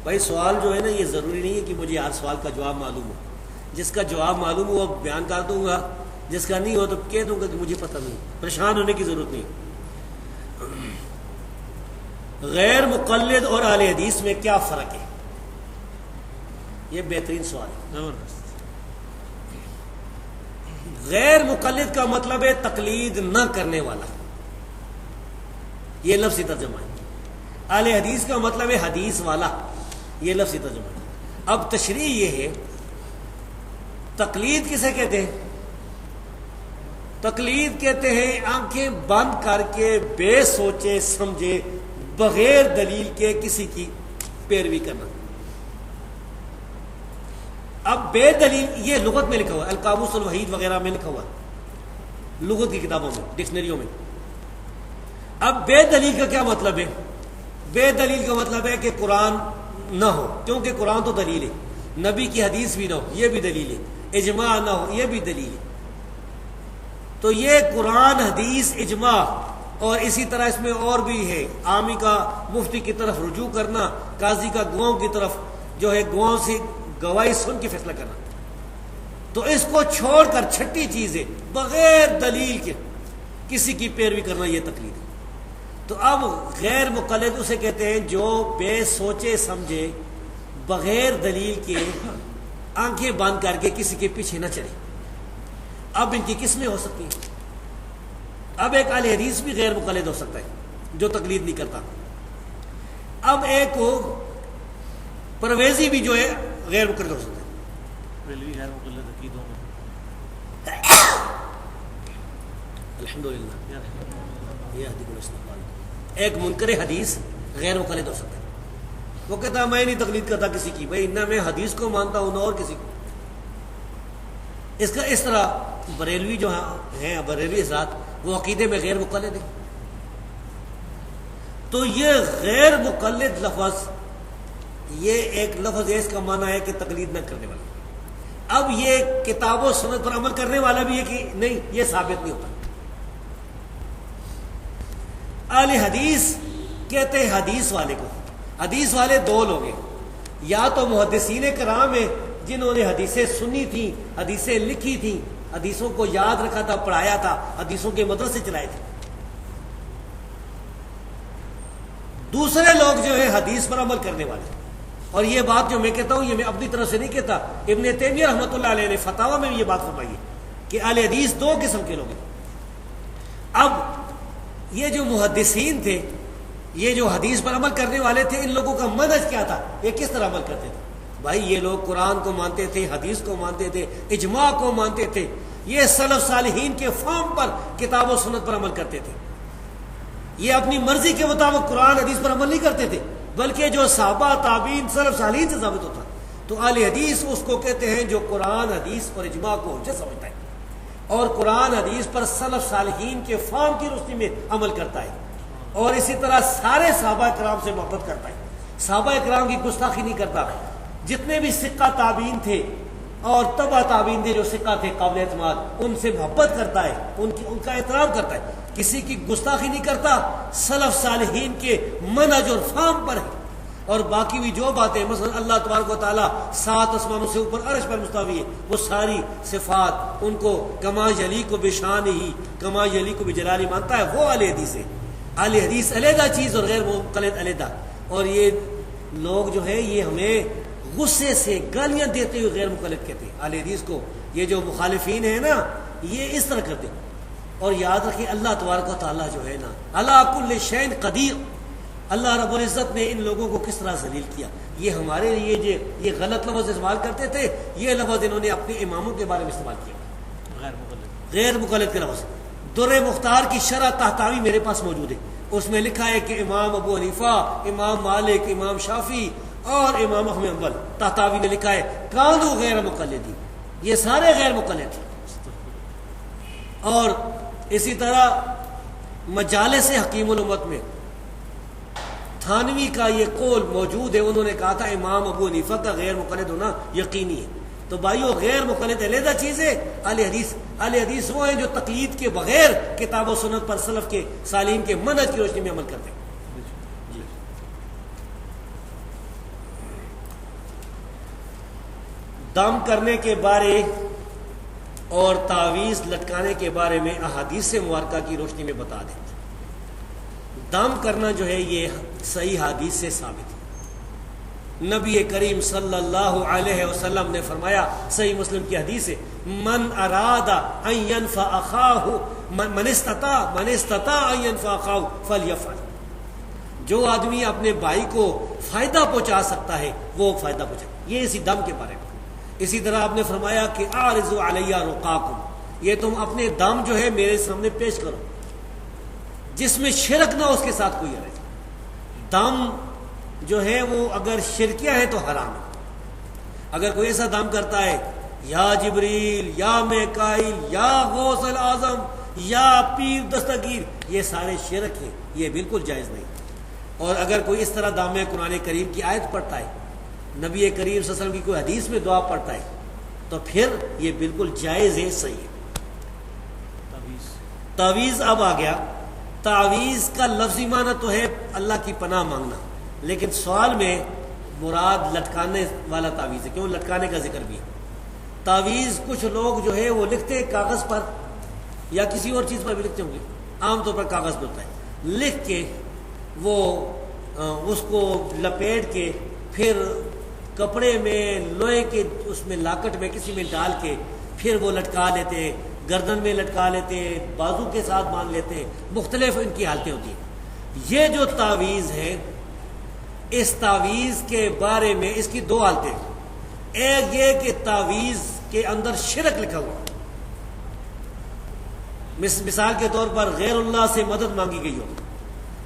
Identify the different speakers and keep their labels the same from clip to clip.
Speaker 1: بھائی سوال جو ہے نا یہ ضروری نہیں ہے کہ مجھے ہر سوال کا جواب معلوم ہو. جس کا جواب معلوم ہو وہ بیان کر دوں گا، جس کا نہیں ہو تو کہہ دوں گا کہ مجھے پتہ نہیں. پریشان ہونے کی ضرورت نہیں. غیر مقلد اور اہل حدیث میں کیا فرق ہے؟ یہ بہترین سوال ہے. غیر مقلد کا مطلب ہے تقلید نہ کرنے والا، یہ لفظی ترجمہ ہے. اہل حدیث کا مطلب ہے حدیث والا، یہ لفظی ترجمہ ہے. اب تشریح یہ ہے، تقلید کسے کہتے ہیں؟ تقلید کہتے ہیں آنکھیں بند کر کے بے سوچے سمجھے بغیر دلیل کے کسی کی پیروی کرنا. اب بے دلیل یہ لغت میں لکھا ہوا ہے، القاموس الوحید وغیرہ میں لکھا ہوا ہے، لغت کی کتابوں میں، ڈکشنریوں میں. اب بے دلیل کا کیا مطلب ہے؟ بے دلیل کا مطلب ہے کہ قرآن نہ ہو، کیونکہ قرآن تو دلیل ہے. نبی کی حدیث بھی نہ ہو، یہ بھی دلیل ہے. اجماع نہ ہو، یہ بھی دلیل ہے. تو یہ قرآن، حدیث، اجماع، اور اسی طرح اس میں اور بھی ہے، عامی کا مفتی کی طرف رجوع کرنا، قاضی کا گواہوں کی طرف جو ہے گواہوں سے گواہی سن کے فیصلہ کرنا. تو اس کو چھوڑ کر چھٹی چیز ہے بغیر دلیل کے کسی کی پیروی کرنا، یہ تقلید ہے. تو اب غیر مقلد اسے کہتے ہیں جو بے سوچے سمجھے بغیر دلیل کے آنکھیں بند کر کے کسی کے پیچھے نہ چلے. اب ان کی قسمیں ہو سکتی ہیں. اب ایک اہل حدیث بھی غیر مقلد ہو سکتا ہے جو تقلید نہیں کرتا. اب ایک کو پرویزی بھی جو ہے غیر مقلد ہو سکتا ہے.
Speaker 2: غیر مقلد عقیدوں میں
Speaker 1: الحمدللہ یہ ایک منکر حدیث غیر مقلد ہو سکتا ہے. وہ کہتا ہے میں نہیں تقلید کرتا کسی کی، بھائی نہ میں حدیث کو مانتا ہوں نہ اور کسی کو. اس طرح بریلوی جو ہیں بریلوی حضرات وہ عقیدے میں غیر مقلد ہیں. تو یہ غیر مقلد لفظ یہ ایک لفظ ہے، اس کا معنی ہے کہ تقلید نہ کرنے والا. اب یہ کتاب و سنت پر عمل کرنے والا بھی ہے کہ نہیں، یہ ثابت نہیں ہوتا. اہل حدیث کہتے ہیں حدیث والے کو. حدیث والے دو لوگ ہیں، یا تو محدثین کرام ہیں جنہوں نے حدیثیں سنی تھیں، حدیثیں لکھی تھیں، حدیثوں کو یاد رکھا تھا، پڑھایا تھا، حدیثوں کے مدرسے چلائے تھے. دوسرے لوگ جو ہیں حدیث پر عمل کرنے والے. اور یہ بات جو میں کہتا ہوں یہ میں اپنی طرف سے نہیں کہتا، ابن تیمیہ رحمۃ اللہ علیہ نے فتاوی میں بھی یہ بات فرمائی ہے کہ اہل حدیث دو قسم کے لوگ ہیں. اب یہ جو محدثین تھے، یہ جو حدیث پر عمل کرنے والے تھے، ان لوگوں کا منہج کیا تھا؟ یہ کس طرح عمل کرتے تھے؟ بھائی یہ لوگ قرآن کو مانتے تھے، حدیث کو مانتے تھے، اجماع کو مانتے تھے. یہ سلف صالحین کے فہم پر کتاب و سنت پر عمل کرتے تھے. یہ اپنی مرضی کے مطابق قرآن حدیث پر عمل نہیں کرتے تھے، بلکہ جو صحابہ تابعین سلف صالحین سے ثابت ہوتا. تو اہل حدیث اس کو کہتے ہیں جو قرآن حدیث اور اجماع کو حجت سمجھتا ہے اور قرآن حدیث پر سلف صالحین کے فہم کی روشنی میں عمل کرتا ہے، اور اسی طرح سارے صحابہ کرام سے محبت کرتا ہے، صحابہ کرام کی گستاخی نہیں کرتا. جتنے بھی ثقہ تابعین تھے اور تبع تابعین تھے جو ثقہ تھے قابل اعتماد، ان سے محبت کرتا ہے، ان کا احترام کرتا ہے، کسی کی گستاخی نہیں کرتا، سلف صالحین کے منہج اور فہم پر ہے. اور باقی بھی جو باتیں مثلا اللہ تبارک و تعالیٰ 7 آسمانوں سے اوپر عرش پر مستوی ہے، وہ ساری صفات ان کو کما یلی کو بشان ہی کما یلی کو بجلالی مانتا ہے، وہ اہل حدیث ہے. اہل حدیث علیحدہ چیز اور غیر مقلد علیحدہ. اور یہ لوگ جو ہے یہ ہمیں غصے سے گالیاں دیتے ہوئے غیر مقلد کہتے ہیں اہل حدیث کو. یہ جو مخالفین ہیں نا یہ اس طرح کرتے ہیں. اور یاد رکھیں اللہ تبارک و تعالیٰ جو ہے نا علی کل شیء قدیر، اللہ رب العزت نے ان لوگوں کو کس طرح ذلیل کیا. یہ ہمارے لیے یہ غلط لفظ استعمال کرتے تھے، یہ لفظ انہوں نے اپنے اماموں کے بارے میں استعمال کیا، غیر مقلد کے لفظ. در مختار کی شرح تحتاوی میرے پاس موجود ہے، اس میں لکھا ہے کہ امام ابو حنیفہ، امام مالک، امام شافعی اور امام احمد حنبل، تحتاوی نے لکھا ہے کانو غیر مقلدی، یہ سارے غیر مقلد ہیں. اور اسی طرح مجالس حکیم الامت میں تھانوی کا یہ قول موجود ہے، انہوں نے کہا تھا امام ابو حنیفہ کا غیر مقلد ہونا یقینی ہے. تو بھائیو غیر مقلد علیحدہ چیز ہے. اہل حدیث وہ ہیں جو تقلید کے بغیر کتاب و سنت پر سلف کے صالحین کے منہج کی روشنی میں عمل کرتے ہیں. دم کرنے کے بارے اور تعویذ لٹکانے کے بارے میں احادیث مبارکہ کی روشنی میں بتا دیں۔ دم کرنا جو ہے یہ صحیح حدیث سے ثابت ہے۔ نبی کریم صلی اللہ علیہ وسلم نے فرمایا، صحیح مسلم کی حدیث ہے، من اراد ان ينفع اخاه من استطاع ان ينفع اخاه فليفعل۔ جو آدمی اپنے بھائی کو فائدہ پہنچا سکتا ہے وہ فائدہ پہنچائے۔ یہ اسی دم کے بارے میں۔ اسی طرح آپ نے فرمایا کہ اعرضوا علی رقاکم، یہ تم اپنے دم جو ہے میرے سامنے پیش کرو جس میں شرک نہ ہو، اس کے ساتھ کوئی حرج۔ دم جو ہے وہ اگر شرکیہ ہے تو حرام ہے۔ اگر کوئی ایسا دم کرتا ہے یا جبریل یا میکائیل یا غوث الاعظم یا پیر دستگیر، یہ سارے شرک ہیں، یہ بالکل جائز نہیں۔ اور اگر کوئی اس طرح دم میں قرآن کریم کی آیت پڑھتا ہے، نبی کریم صلی اللہ علیہ وسلم کی کوئی حدیث میں دعا پڑھتا ہے، تو پھر یہ بالکل جائز ہے، صحیح ہے۔ تعویذ اب آ گیا۔ تعویذ کا لفظی معنی تو ہے اللہ کی پناہ مانگنا، لیکن سوال میں مراد لٹکانے والا تعویذ ہے، کیوں لٹکانے کا ذکر بھی ہے۔ تعویذ کچھ لوگ جو ہے وہ لکھتے کاغذ پر یا کسی اور چیز پر بھی لکھتے ہوں گے، عام طور پر کاغذ پہ ہوتا ہے، لکھ کے وہ اس کو لپیٹ کے پھر کپڑے میں لوہے کے اس میں لاکٹ میں کسی میں ڈال کے پھر وہ لٹکا لیتے ہیں، گردن میں لٹکا لیتے ہیں، بازو کے ساتھ باندھ لیتے ہیں، مختلف ان کی حالتیں ہوتی ہیں۔ یہ جو تعویذ ہے، اس تعویذ کے بارے میں اس کی دو حالتیں، ایک یہ کہ تعویذ کے اندر شرک لکھا ہوا، مثال کے طور پر غیر اللہ سے مدد مانگی گئی ہو،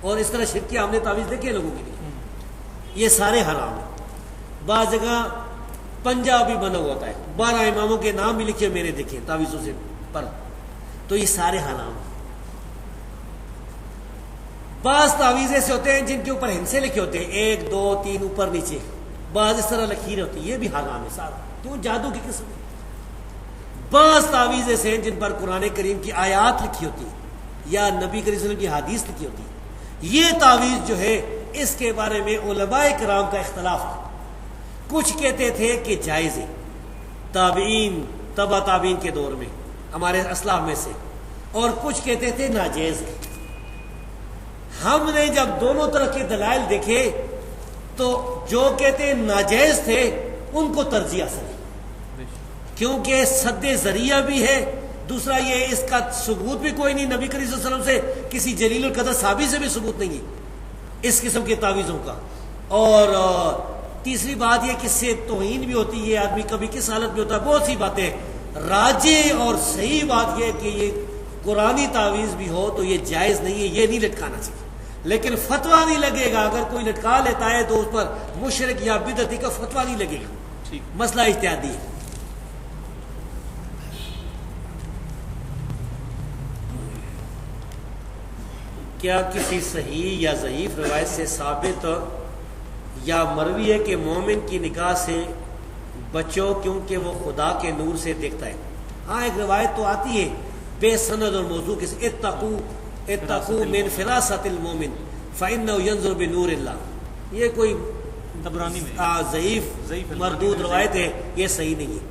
Speaker 1: اور اس طرح شرک کے ہم نے تعویذ دیکھے لوگوں کے لیے، یہ سارے حرام ہیں۔ بعض جگہ پنجہ بھی بنا ہوا ہوتا ہے، 12 اماموں کے نام بھی لکھے میں نے دیکھے تعویذوں سے پر، تو یہ سارے حرام ہیں۔ بعض تعویذ ایسے ہوتے ہیں جن کے اوپر ہندسے لکھے ہوتے ہیں، 1 2 3 اوپر نیچے، بعض اس طرح لکیریں ہوتی ہیں، یہ بھی حرام ہے سارا، کیوں؟ جادو کی قسم ہے۔ بعض تعویذ ایسے ہیں جن پر قرآن کریم کی آیات لکھی ہوتی ہے یا نبی کریم صلی اللہ علیہ وسلم کی حدیث لکھی ہوتی ہے۔ یہ تعویذ جو ہے اس کے بارے میں علماء کرام کا اختلاف ہے۔ کچھ کہتے تھے کہ جائز ہے، تابعین تبع تابعین کے دور میں ہمارے اسلاف میں سے، اور کچھ کہتے تھے ناجائز ہے۔ ہم نے جب دونوں طرح کے دلائل دیکھے تو جو کہتے ہیں ناجائز تھے ان کو ترجیح حاصل ہے، کیونکہ سد ذریعہ بھی ہے، دوسرا یہ اس کا ثبوت بھی کوئی نہیں، نبی کریم صلی اللہ علیہ وسلم سے کسی جلیل القدر صحابی سے بھی ثبوت نہیں ہے اس قسم کے تعویذوں کا، اور تیسری بات یہ کہ اس سے توہین بھی ہوتی ہے، آدمی کبھی کس حالت میں ہوتا ہے، بہت سی باتیں۔ راجح اور صحیح بات یہ کہ یہ قرآنی تعویذ بھی ہو تو یہ جائز نہیں ہے، یہ نہیں لٹکانا چاہیے، لیکن فتویٰ نہیں لگے گا۔ اگر کوئی لٹکا لیتا ہے تو اس پر مشرک یا بدعتی کا فتویٰ نہیں لگے گا، مسئلہ اجتہادی ہے۔ کیا کسی صحیح یا ضعیف روایت سے ثابت یا مروی ہے کہ مومن کی نگاہ سے بچو کیونکہ وہ خدا کے نور سے دیکھتا ہے؟ ہاں، ایک روایت تو آتی ہے بے سند اور موضوع کے، اتقوا من فراست المومن فإنه ينظر بنور اللہ۔ یہ کوئی
Speaker 2: طبرانی میں
Speaker 1: ضعیف مردود روایت ہے، یہ صحیح نہیں ہے۔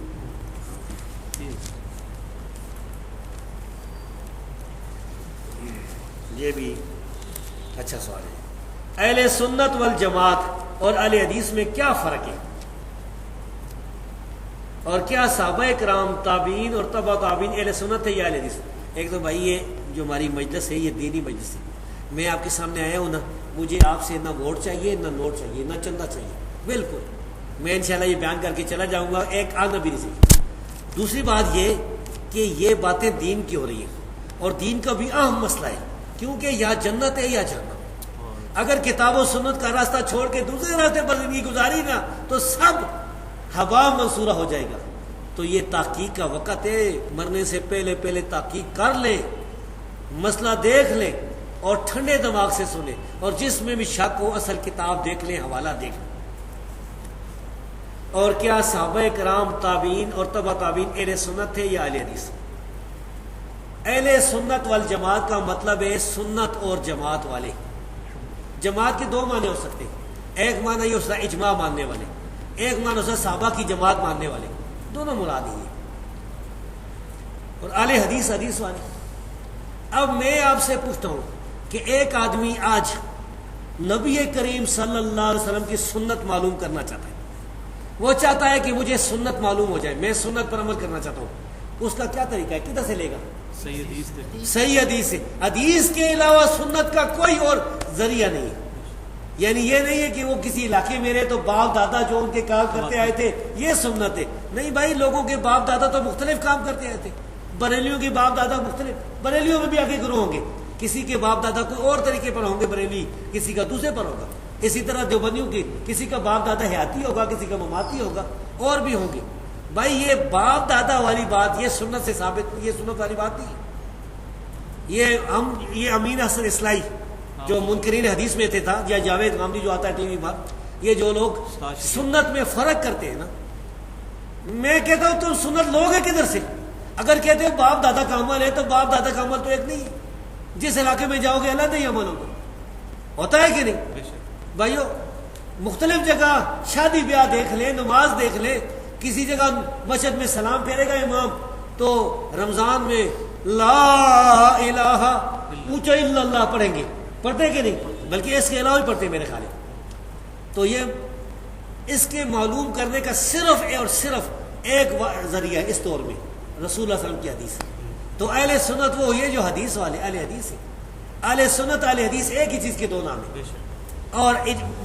Speaker 1: یہ بھی اچھا سوال ہے۔ اہل سنت والجماعت اور اہل حدیث میں کیا فرق ہے، اور کیا صحابہ کرام تابعین اور تبع تابعین اہل سنت ہے یا اہل حدیث؟ ایک تو بھائی یہ جو ہماری مجلس ہے یہ دینی مجلس ہے، میں آپ کے سامنے آیا ہوں نا، مجھے آپ سے نہ ووٹ چاہیے نہ نوٹ چاہیے نہ چندہ چاہیے، بالکل میں انشاءاللہ یہ بیان کر کے چلا جاؤں گا، ایک آنا بھی نہیں چاہیے۔ دوسری بات یہ کہ یہ باتیں دین کی ہو رہی ہیں، اور دین کا بھی اہم مسئلہ ہے، کیونکہ یا جنت ہے یا جہنم۔ اگر کتاب و سنت کا راستہ چھوڑ کے دوسرے راستے پر زندگی گزاری نا تو سب ہوا منصورہ ہو جائے گا۔ تو یہ تحقیق کا وقت ہے، مرنے سے پہلے پہلے تحقیق کر لیں، مسئلہ دیکھ لیں اور ٹھنڈے دماغ سے سنیں، اور جس میں بھی شک ہو اصل کتاب دیکھ لیں، حوالہ دیکھ لیں۔ اور کیا صحابہ کرام تابعین اور تبع تابعین اہل سنت تھے یا اہل حدیث؟ اہل سنت والجماعت کا مطلب ہے سنت اور جماعت والے۔ جماعت کے دو معنی ہو سکتے ہیں، ایک معنی یہ ہوتا ہے اجماع ماننے والے، ایک معنی ہوتا ہے صحابہ کی جماعت ماننے والے۔ دونوں مراد ہی ہیں. اور اہل حدیث حدیث والے. اب میں آپ سے پوچھتا ہوں کہ ایک آدمی آج نبی کریم صلی اللہ علیہ وسلم کی سنت معلوم کرنا چاہتا ہے. وہ چاہتا ہے کہ مجھے سنت معلوم ہو جائے, میں سنت پر عمل کرنا چاہتا ہوں. اس کا کیا طریقہ ہے, کدھر سے لے گا؟
Speaker 2: صحیح حدیث سے.
Speaker 1: صحیح حدیث سے. حدیث کے علاوہ سنت کا کوئی اور ذریعہ نہیں ہے. یعنی یہ نہیں ہے کہ وہ کسی علاقے میں رہے تو باپ دادا جو ان کے کام کرتے آئے تھے یہ سنت ہے. نہیں بھائی, لوگوں کے باپ دادا تو مختلف کام کرتے آئے تھے. بریلیوں کے باپ دادا مختلف, بریلیوں میں بھی آگے گروہ ہوں گے. کسی کے باپ دادا کوئی اور طریقے پر ہوں گے بریلی, کسی کا دوسرے پر ہوگا. اسی طرح دیوبندیوں کی کسی کا باپ دادا حیاتی ہوگا, کسی کا مماتی ہوگا, اور بھی ہوں گے. بھائی یہ باپ دادا والی بات یہ سنت سے ثابت, یہ سنت والی بات نہیں. یہ امین حسن اصلاحی جو منکرین حدیث میں تھے تھا, یا جاوید غامدی جو آتا ہے ٹی وی پر, یہ جو لوگ سنت میں فرق کرتے ہیں نا, میں کہتا ہوں تم سنت لوگ ہیں کدھر سے؟ اگر کہتے ہو باپ دادا کا عمل ہے تو باپ دادا کا عمل تو ایک نہیں ہے. جس علاقے میں جاؤ گے الگ ہی عمل ہوتا ہے کہ نہیں؟ بھائیو مختلف جگہ شادی بیاہ دیکھ لیں, نماز دیکھ لیں. کسی جگہ مسجد میں سلام پھیرے گا امام تو رمضان میں لا الہ اونچا الا اللہ پڑھیں گے, پڑھتے کہ نہیں؟ بلکہ اس کے علاوہ بھی پڑھتے میرے خیال. تو یہ اس کے معلوم کرنے کا صرف اور صرف ایک ذریعہ اس دور میں رسول اللہ صلی اللہ علیہ وسلم کی حدیث. تو اہل سنت وہ یہ جو حدیث والے اہل حدیث ہے. اہل سنت اہل حدیث ایک ہی چیز کے دو نام ہیں. اور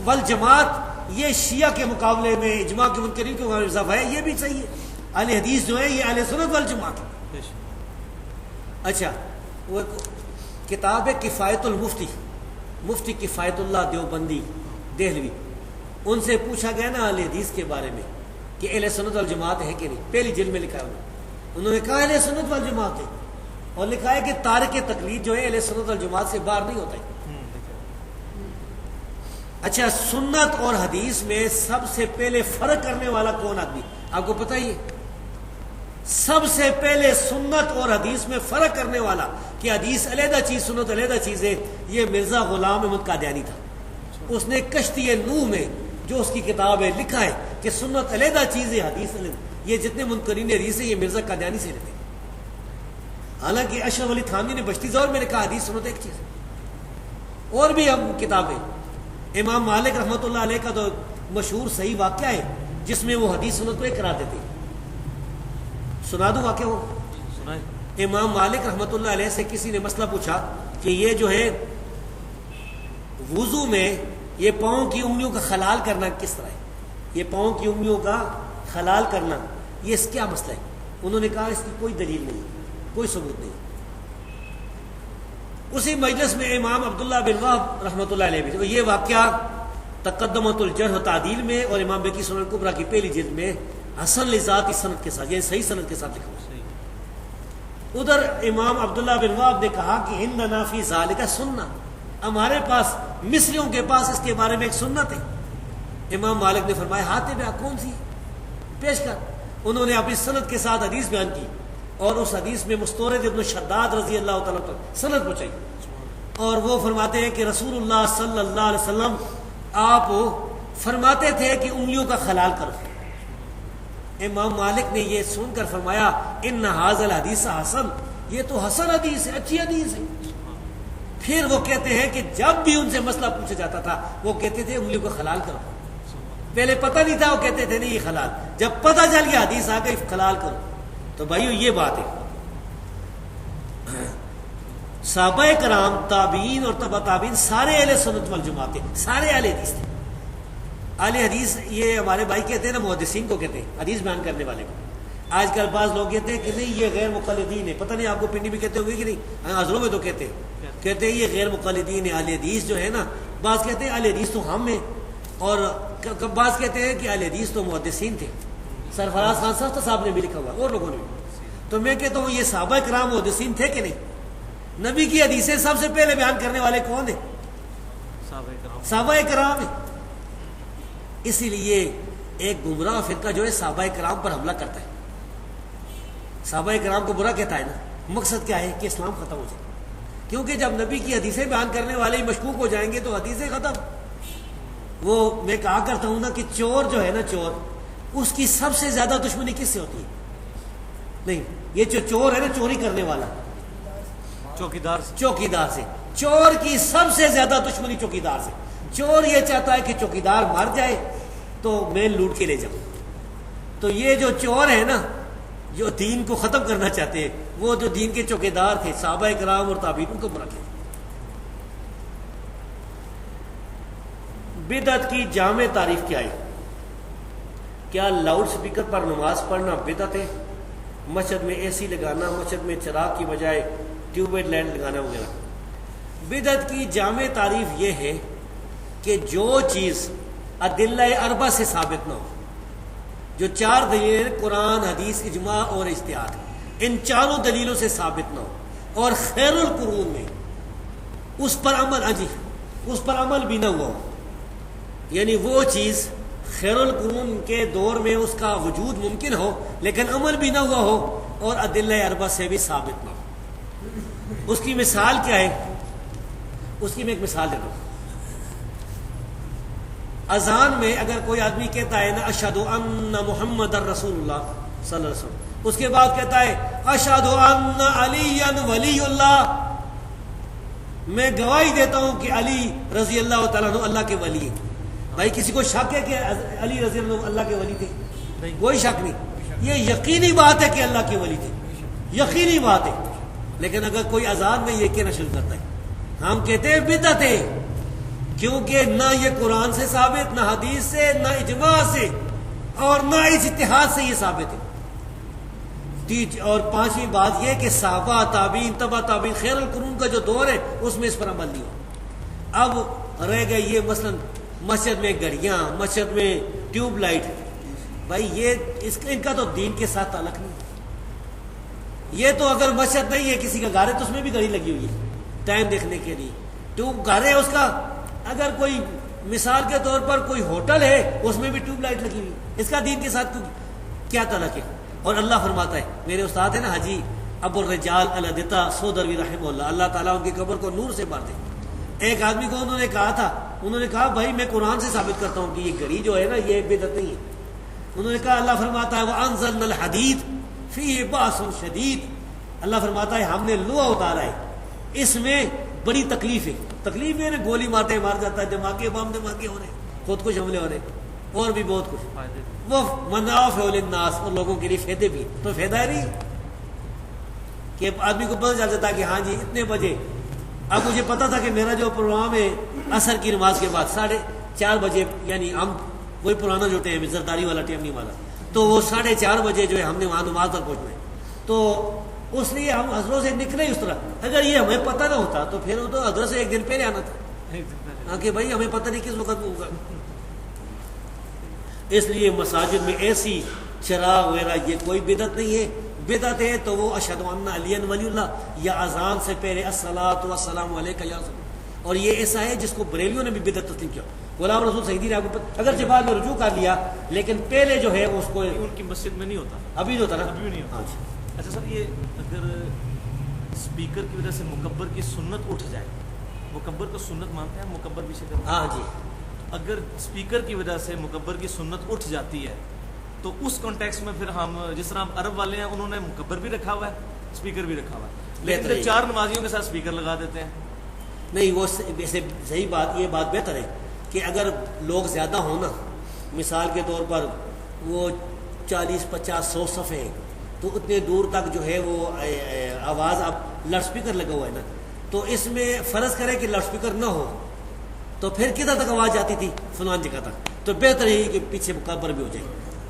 Speaker 1: والجماعت یہ شیعہ کے مقابلے میں اجماع کے منکرین کے مقابلے میں اضافہ ہے, یہ بھی صحیح ہے. اہل حدیث جو ہے یہ اہل سنت والجماعت ہے. اچھا, وہ کتاب ہے کفایت المفتی, مفتی کفایت اللہ دیوبندی دہلوی, ان سے پوچھا گیا نا اہل حدیث کے بارے میں کہ اہل سنت والجماعت ہے کہ نہیں. پہلی جلد میں لکھا ہے انہوں نے کہا اہل سنت والجماعت ہے, اور لکھا ہے کہ تارک تقلید جو ہے اہل سنت والجماعت سے باہر نہیں ہوتا ہے. اچھا, سنت اور حدیث میں سب سے پہلے فرق کرنے والا کون آدمی آپ کو پتہ ہی ہے؟ سب سے پہلے سنت اور حدیث میں فرق کرنے والا کہ حدیث علیحدہ چیز سنت علیحدہ چیز ہے, یہ مرزا غلام احمد قادیانی تھا. اس نے کشتی نوح میں جو اس کی کتاب ہے لکھا ہے کہ سنت علیحدہ چیز ہے, حدیث علیحدہ. یہ جتنے منکرین حدیث ہیں یہ مرزا قادیانی سے لیتے ہیں. حالانکہ اشرف علی تھانوی نے بشتی زور میں نے کہا حدیث سنت ایک چیز ہے. اور بھی ہم کتابیں, امام مالک رحمۃ اللہ علیہ کا تو مشہور صحیح واقعہ ہے جس میں وہ حدیث سنت کو ایک قرار دیتے ہیں. سنا دوں واقعہ وہ. امام مالک رحمۃ اللہ علیہ سے کسی نے مسئلہ پوچھا کہ یہ جو ہے وضو میں یہ پاؤں کی انگلیوں کا خلال کرنا کس طرح ہے, یہ پاؤں کی انگلیوں کا خلال کرنا یہ کیا مسئلہ ہے؟ انہوں نے کہا اس کی کوئی دلیل نہیں, کوئی ثبوت نہیں. اسی مجلس میں امام عبداللہ بن وہب رحمۃ اللہ علیہ بھی, یہ واقعہ تقدمۃ الجرح و تعدیل میں اور امام بیہقی سنن الکبریٰ کی پہلی جلد میں حسن لذاتی سند کے ساتھ, یعنی صحیح سند کے ساتھ لکھا. ادھر امام عبداللہ بن وہب نے کہا کہ عندنا فی ذالک سنہ, ہمارے پاس مصریوں کے پاس اس کے بارے میں ایک سنت ہے. امام مالک نے فرمایا ہاتھ میں کون سی پیش کر. انہوں نے اپنی سند کے ساتھ حدیث بیان کی اور اس حدیث میں مستورد ابن شداد رضی اللہ تعالیٰ تک سند پہنچائی, اور وہ فرماتے ہیں کہ رسول اللہ صلی اللہ علیہ وسلم آپ فرماتے تھے کہ انگلیوں کا خلال کرو. امام مالک نے یہ سن کر فرمایا ان ھذا الحدیث حسن, یہ تو حسن حدیث ہے, اچھی حدیث ہے. پھر وہ کہتے ہیں کہ جب بھی ان سے مسئلہ پوچھا جاتا تھا وہ کہتے تھے انگلیوں کو خلال کرو. پہلے پتہ نہیں تھا, وہ کہتے تھے نہیں یہ خلال, جب پتہ چل گیا حدیث آ گئی خلال کرو. تو بھائیو یہ بات ہے, صحابہ کرام تابعین اور تبع تابعین سارے اہل سنت والجماعت ہیں, سارے اہل حدیث تھے. اہل حدیث یہ ہمارے بھائی کہتے ہیں نا, محدثین کو کہتے ہیں, حدیث بیان کرنے والے کو. آج کل بعض لوگ کہتے ہیں کہ نہیں یہ غیر مقلدین ہے, پتہ نہیں آپ کو پنڈی بھی کہتے ہوئے کہ نہیں, حضروں میں تو کہتے ہیں یہ غیر مقلدین ہے. اہل حدیث جو ہے نا, بعض کہتے ہیں اہل حدیث تو ہم ہیں, اور بعض کہتے ہیں کہ اہل حدیث تو محدثین تھے. سرفراز خان صاحب نے بھی لکھا ہوا, اور لوگوں نے بھی. تو میں کہتا ہوں یہ صحابہ کرام محدثین تھے کہ نہیں؟ نبی کی حدیثیں سب سے پہلے بیان کرنے والے کون ہیں؟ صحابہ کرام ہیں. اسی لیے ایک گمراہ فرقہ جو ہے صحابہ کرام پر حملہ کرتا ہے, صحابہ کرام کو برا کہتا ہے نا. مقصد کیا ہے کہ اسلام ختم ہو جائے, کیونکہ جب نبی کی حدیثیں بیان کرنے والے مشکوک ہو جائیں گے تو حدیثیں ختم. وہ میں کہا کرتا ہوں نا کہ چور جو ہے نا, چور اس کی سب سے زیادہ دشمنی کس سے ہوتی ہے؟ نہیں، یہ جو چور ہے نا، چوری کرنے والا، چوکیدار سے، چور کی سب سے زیادہ دشمنی چوکیدار سے۔ چور یہ چاہتا ہے کہ چوکیدار مر جائے تو میں لوٹ کے لے جاؤں۔ تو یہ جو چور ہے نا، جو دین کو ختم کرنا چاہتے ہیں، وہ جو دین کے چوکیدار تھے صحابہ کرام اور تابعین، ان کو برا کیا۔ بدعت کی جامع تعریف کیا ہے؟ کیا لاؤڈ سپیکر پر نماز پڑھنا بدعت ہے؟ مسجد میں اے سی لگانا، مسجد میں چراغ کی بجائے ٹیوب ویل لائٹ لگانا وغیرہ۔ بدعت کی جامع تعریف یہ ہے کہ جو چیز ادلہ اربع سے ثابت نہ ہو، جو چار دلیل قرآن، حدیث، اجماع اور اجتہاد، ان چاروں دلیلوں سے ثابت نہ ہو، اور خیر القرون میں اس پر عمل بھی نہ ہوا ہو، یعنی وہ چیز خیر القرون کے دور میں اس کا وجود ممکن ہو لیکن عمل بھی نہ ہوا ہو، اور ادلہ اربع سے بھی ثابت نہ ہو۔ اس کی مثال کیا ہے؟ اس کی میں ایک مثال دے دوں۔ اذان میں اگر کوئی آدمی کہتا ہے نا اشہد ان محمد رسول اللہ صلی اللہ علیہ وسلم، اس کے بعد کہتا ہے اشہد ان علی ولی اللہ، میں گواہی دیتا ہوں کہ علی رضی اللہ تعالیٰ عنہ اللہ کے ولی ہیں۔ بھائی کسی کو شک ہے کہ علی رضی اللہ عنہ اللہ کے ولی تھے؟ کوئی شک نہیں، یہ یقینی بات ہے کہ اللہ کے ولی تھے، یقینی بات ہے۔ لیکن اگر کوئی اذان میں یہ کہنا شروع کرتا ہے، ہم کہتے ہیں بدعت ہے، کیونکہ نہ یہ قرآن سے ثابت، نہ حدیث سے، نہ اجماع سے، اور نہ اس اتحاد سے یہ ثابت ہے۔ اور پانچویں بات یہ کہ صحابہ، تابعین، تبع تابعین، خیر القرون کا جو دور ہے اس میں اس پر عمل نہیں ہوا۔ اب رہ گئے یہ مثلا مسجد میں گھڑیاں، مسجد میں ٹیوب لائٹ، بھائی یہ ان کا تو دین کے ساتھ تعلق نہیں۔ یہ تو اگر مسجد نہیں ہے، کسی کا گھر ہے تو اس میں بھی گھڑی لگی ہوئی ہے ٹائم دیکھنے کے لیے، ٹیوب گھر ہے اس کا، اگر کوئی مثال کے طور پر کوئی ہوٹل ہے اس میں بھی ٹیوب لائٹ لگی ہوئی، اس کا دین کے ساتھ کیا تعلق ہے؟ اور اللہ فرماتا ہے، میرے استاد ہے نا حاجی ابو الرجال الدتا سودروی رحمہ اللہ، اللہ تعالیٰ ان کی قبر کو نور سے بھر دے۔ ایک آدمی کو انہوں نے کہا تھا، انہوں نے کہا بھائی میں قرآن سے ثابت کرتا ہوں کہ یہ گھڑی جو ہے نا یہ بدعت نہیں ہے۔ انہوں نے کہا اللہ فرماتا ہے وَأَنزَلْنَا الْحَدِيدَ فِيهِ بَأْسٌ شَدِيدٌ، اللہ فرماتا ہے ہم نے لوہا اتارا ہے، اس میں بڑی تکلیف ہے۔ تکلیف ہے نا، گولی مارتے مار جاتا ہے، دھماکے بم دھماکے ہو رہے ہیں، خود کچھ حملے ہو رہے ہیں، اور بھی بہت کچھ، وہ منافع للناس، اور لوگوں کے لیے فائدے بھی، تو فائدہ ہے نہیں کہ آدمی کو پتہ چل جاتا ہے کہ ہاں جی اتنے بجے، اب مجھے پتا تھا کہ میرا جو پروگرام ہے عصر کی نماز کے بعد 4:30 بجے، یعنی ہم وہی پرانا جو ٹائم ہے زرداری والا ٹائم نہیں والا، تو وہ 4:30 بجے جو ہے ہم نے وہاں نماز پر پہنچنا ہے، تو اس لیے ہم حضروں سے نکلے اس طرح۔ اگر یہ ہمیں پتہ نہ ہوتا تو پھر وہ تو حضرت سے ایک دن پہلے آنا تھا کہ بھائی ہمیں پتہ نہیں کس وقت میں ہوگا۔ اس لیے مساجد میں ایسی چراغ وغیرہ یہ کوئی بدعت نہیں ہے۔ بدعت ہے تو وہ اشہد ان علی ولی اللہ یا اذان سے پہلے الصلاۃ والسلام علیک یا رسول، اور یہ ایسا ہے جس کو بریلیوں نے بھی بدعت تسلیم کیا۔ غلام رسول سعیدی نے اگر بعد میں رجوع کر لیا، لیکن پہلے جو ہے اس کو
Speaker 2: ان کی مسجد میں نہیں ہوتا،
Speaker 1: ابھی ہوتا نا،
Speaker 2: ابھی نہیں ہوتا۔
Speaker 1: ہاں جی۔
Speaker 2: اچھا سر، یہ اگر اسپیکر کی وجہ سے مکبر کی سنت اٹھ جائے، مکبر کو سنت مانتے ہیں مکبر بھی شکر،
Speaker 1: ہاں جی،
Speaker 2: اگر اسپیکر کی وجہ سے مکبر کی سنت اٹھ جاتی ہے تو اس کانٹیکس میں پھر ہم جس طرح عرب والے ہیں انہوں نے مکبر بھی رکھا ہوا ہے، اسپیکر بھی رکھا ہوا ہے، لیکن 4 نمازیوں کے ساتھ اسپیکر لگا دیتے ہیں۔
Speaker 1: نہیں وہ ویسے صحیح بات، یہ بات بہتر ہے کہ اگر لوگ زیادہ ہوں نا، مثال کے طور پر وہ 40 50 100 صفحے ہیں، تو اتنے دور تک جو ہے وہ آواز، اب لاؤڈ اسپیکر لگا ہوا ہے نا، تو اس میں فرض کرے کہ لاؤڈ اسپیکر نہ ہو تو پھر کدھر تک آواز جاتی تھی؟ فلان جگہ تک، تو بہتر ہے کہ پیچھے مکبر بھی ہو جائے۔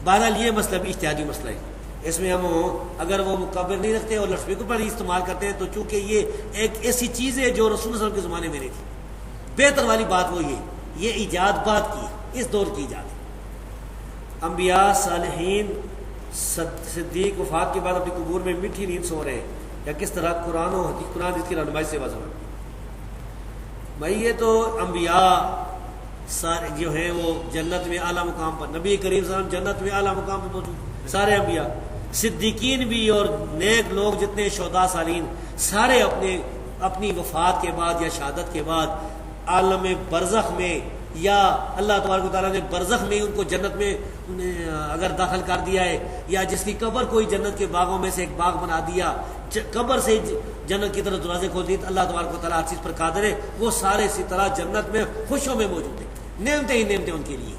Speaker 1: بہرحال یہ مسئلہ بھی اجتہادی مسئلہ ہے، اس میں ہم اگر وہ مکبر نہیں رکھتے اور لاؤڈ اسپیکر پر ہی استعمال کرتے ہیں تو چونکہ یہ ایک ایسی چیز ہے جو رسول صلی اللہ علیہ وسلم کے زمانے میں نہیں تھی۔ بہتر والی بات وہ یہ ایجاد بات کی ہے، اس دور کی ایجاد ہے۔ انبیاء، صالحین، صدیق وفات کے بعد اپنی قبور میں میٹھی نیند سو رہے ہیں، یا کس طرح قرآن حدیث کی رہنمائی سے واضح ہے؟ بھائی یہ تو انبیاء سارے جو ہیں وہ جنت میں اعلیٰ مقام پر، نبی کریم صلی اللہ علیہ وسلم جنت میں اعلیٰ مقام پر موجود، سارے انبیاء، صدیقین بھی اور نیک لوگ جتنے شہداء صالحین، سارے اپنی وفات کے بعد یا شہادت کے بعد عالم برزخ میں یا اللہ تبارک و تعالیٰ نے برزخ میں ان کو جنت میں اگر داخل کر دیا ہے، یا جس کی قبر کوئی جنت کے باغوں میں سے ایک باغ بنا دیا، قبر سے جنت کی طرف دروازے کھول دیے، تو اللہ تبارک و تعالیٰ ہر چیز پر قادر ہے. وہ سارے اسی طرح جنت میں خوشوں میں موجود ہیں، نعمتیں ہی نعمتیں ان کے لیے.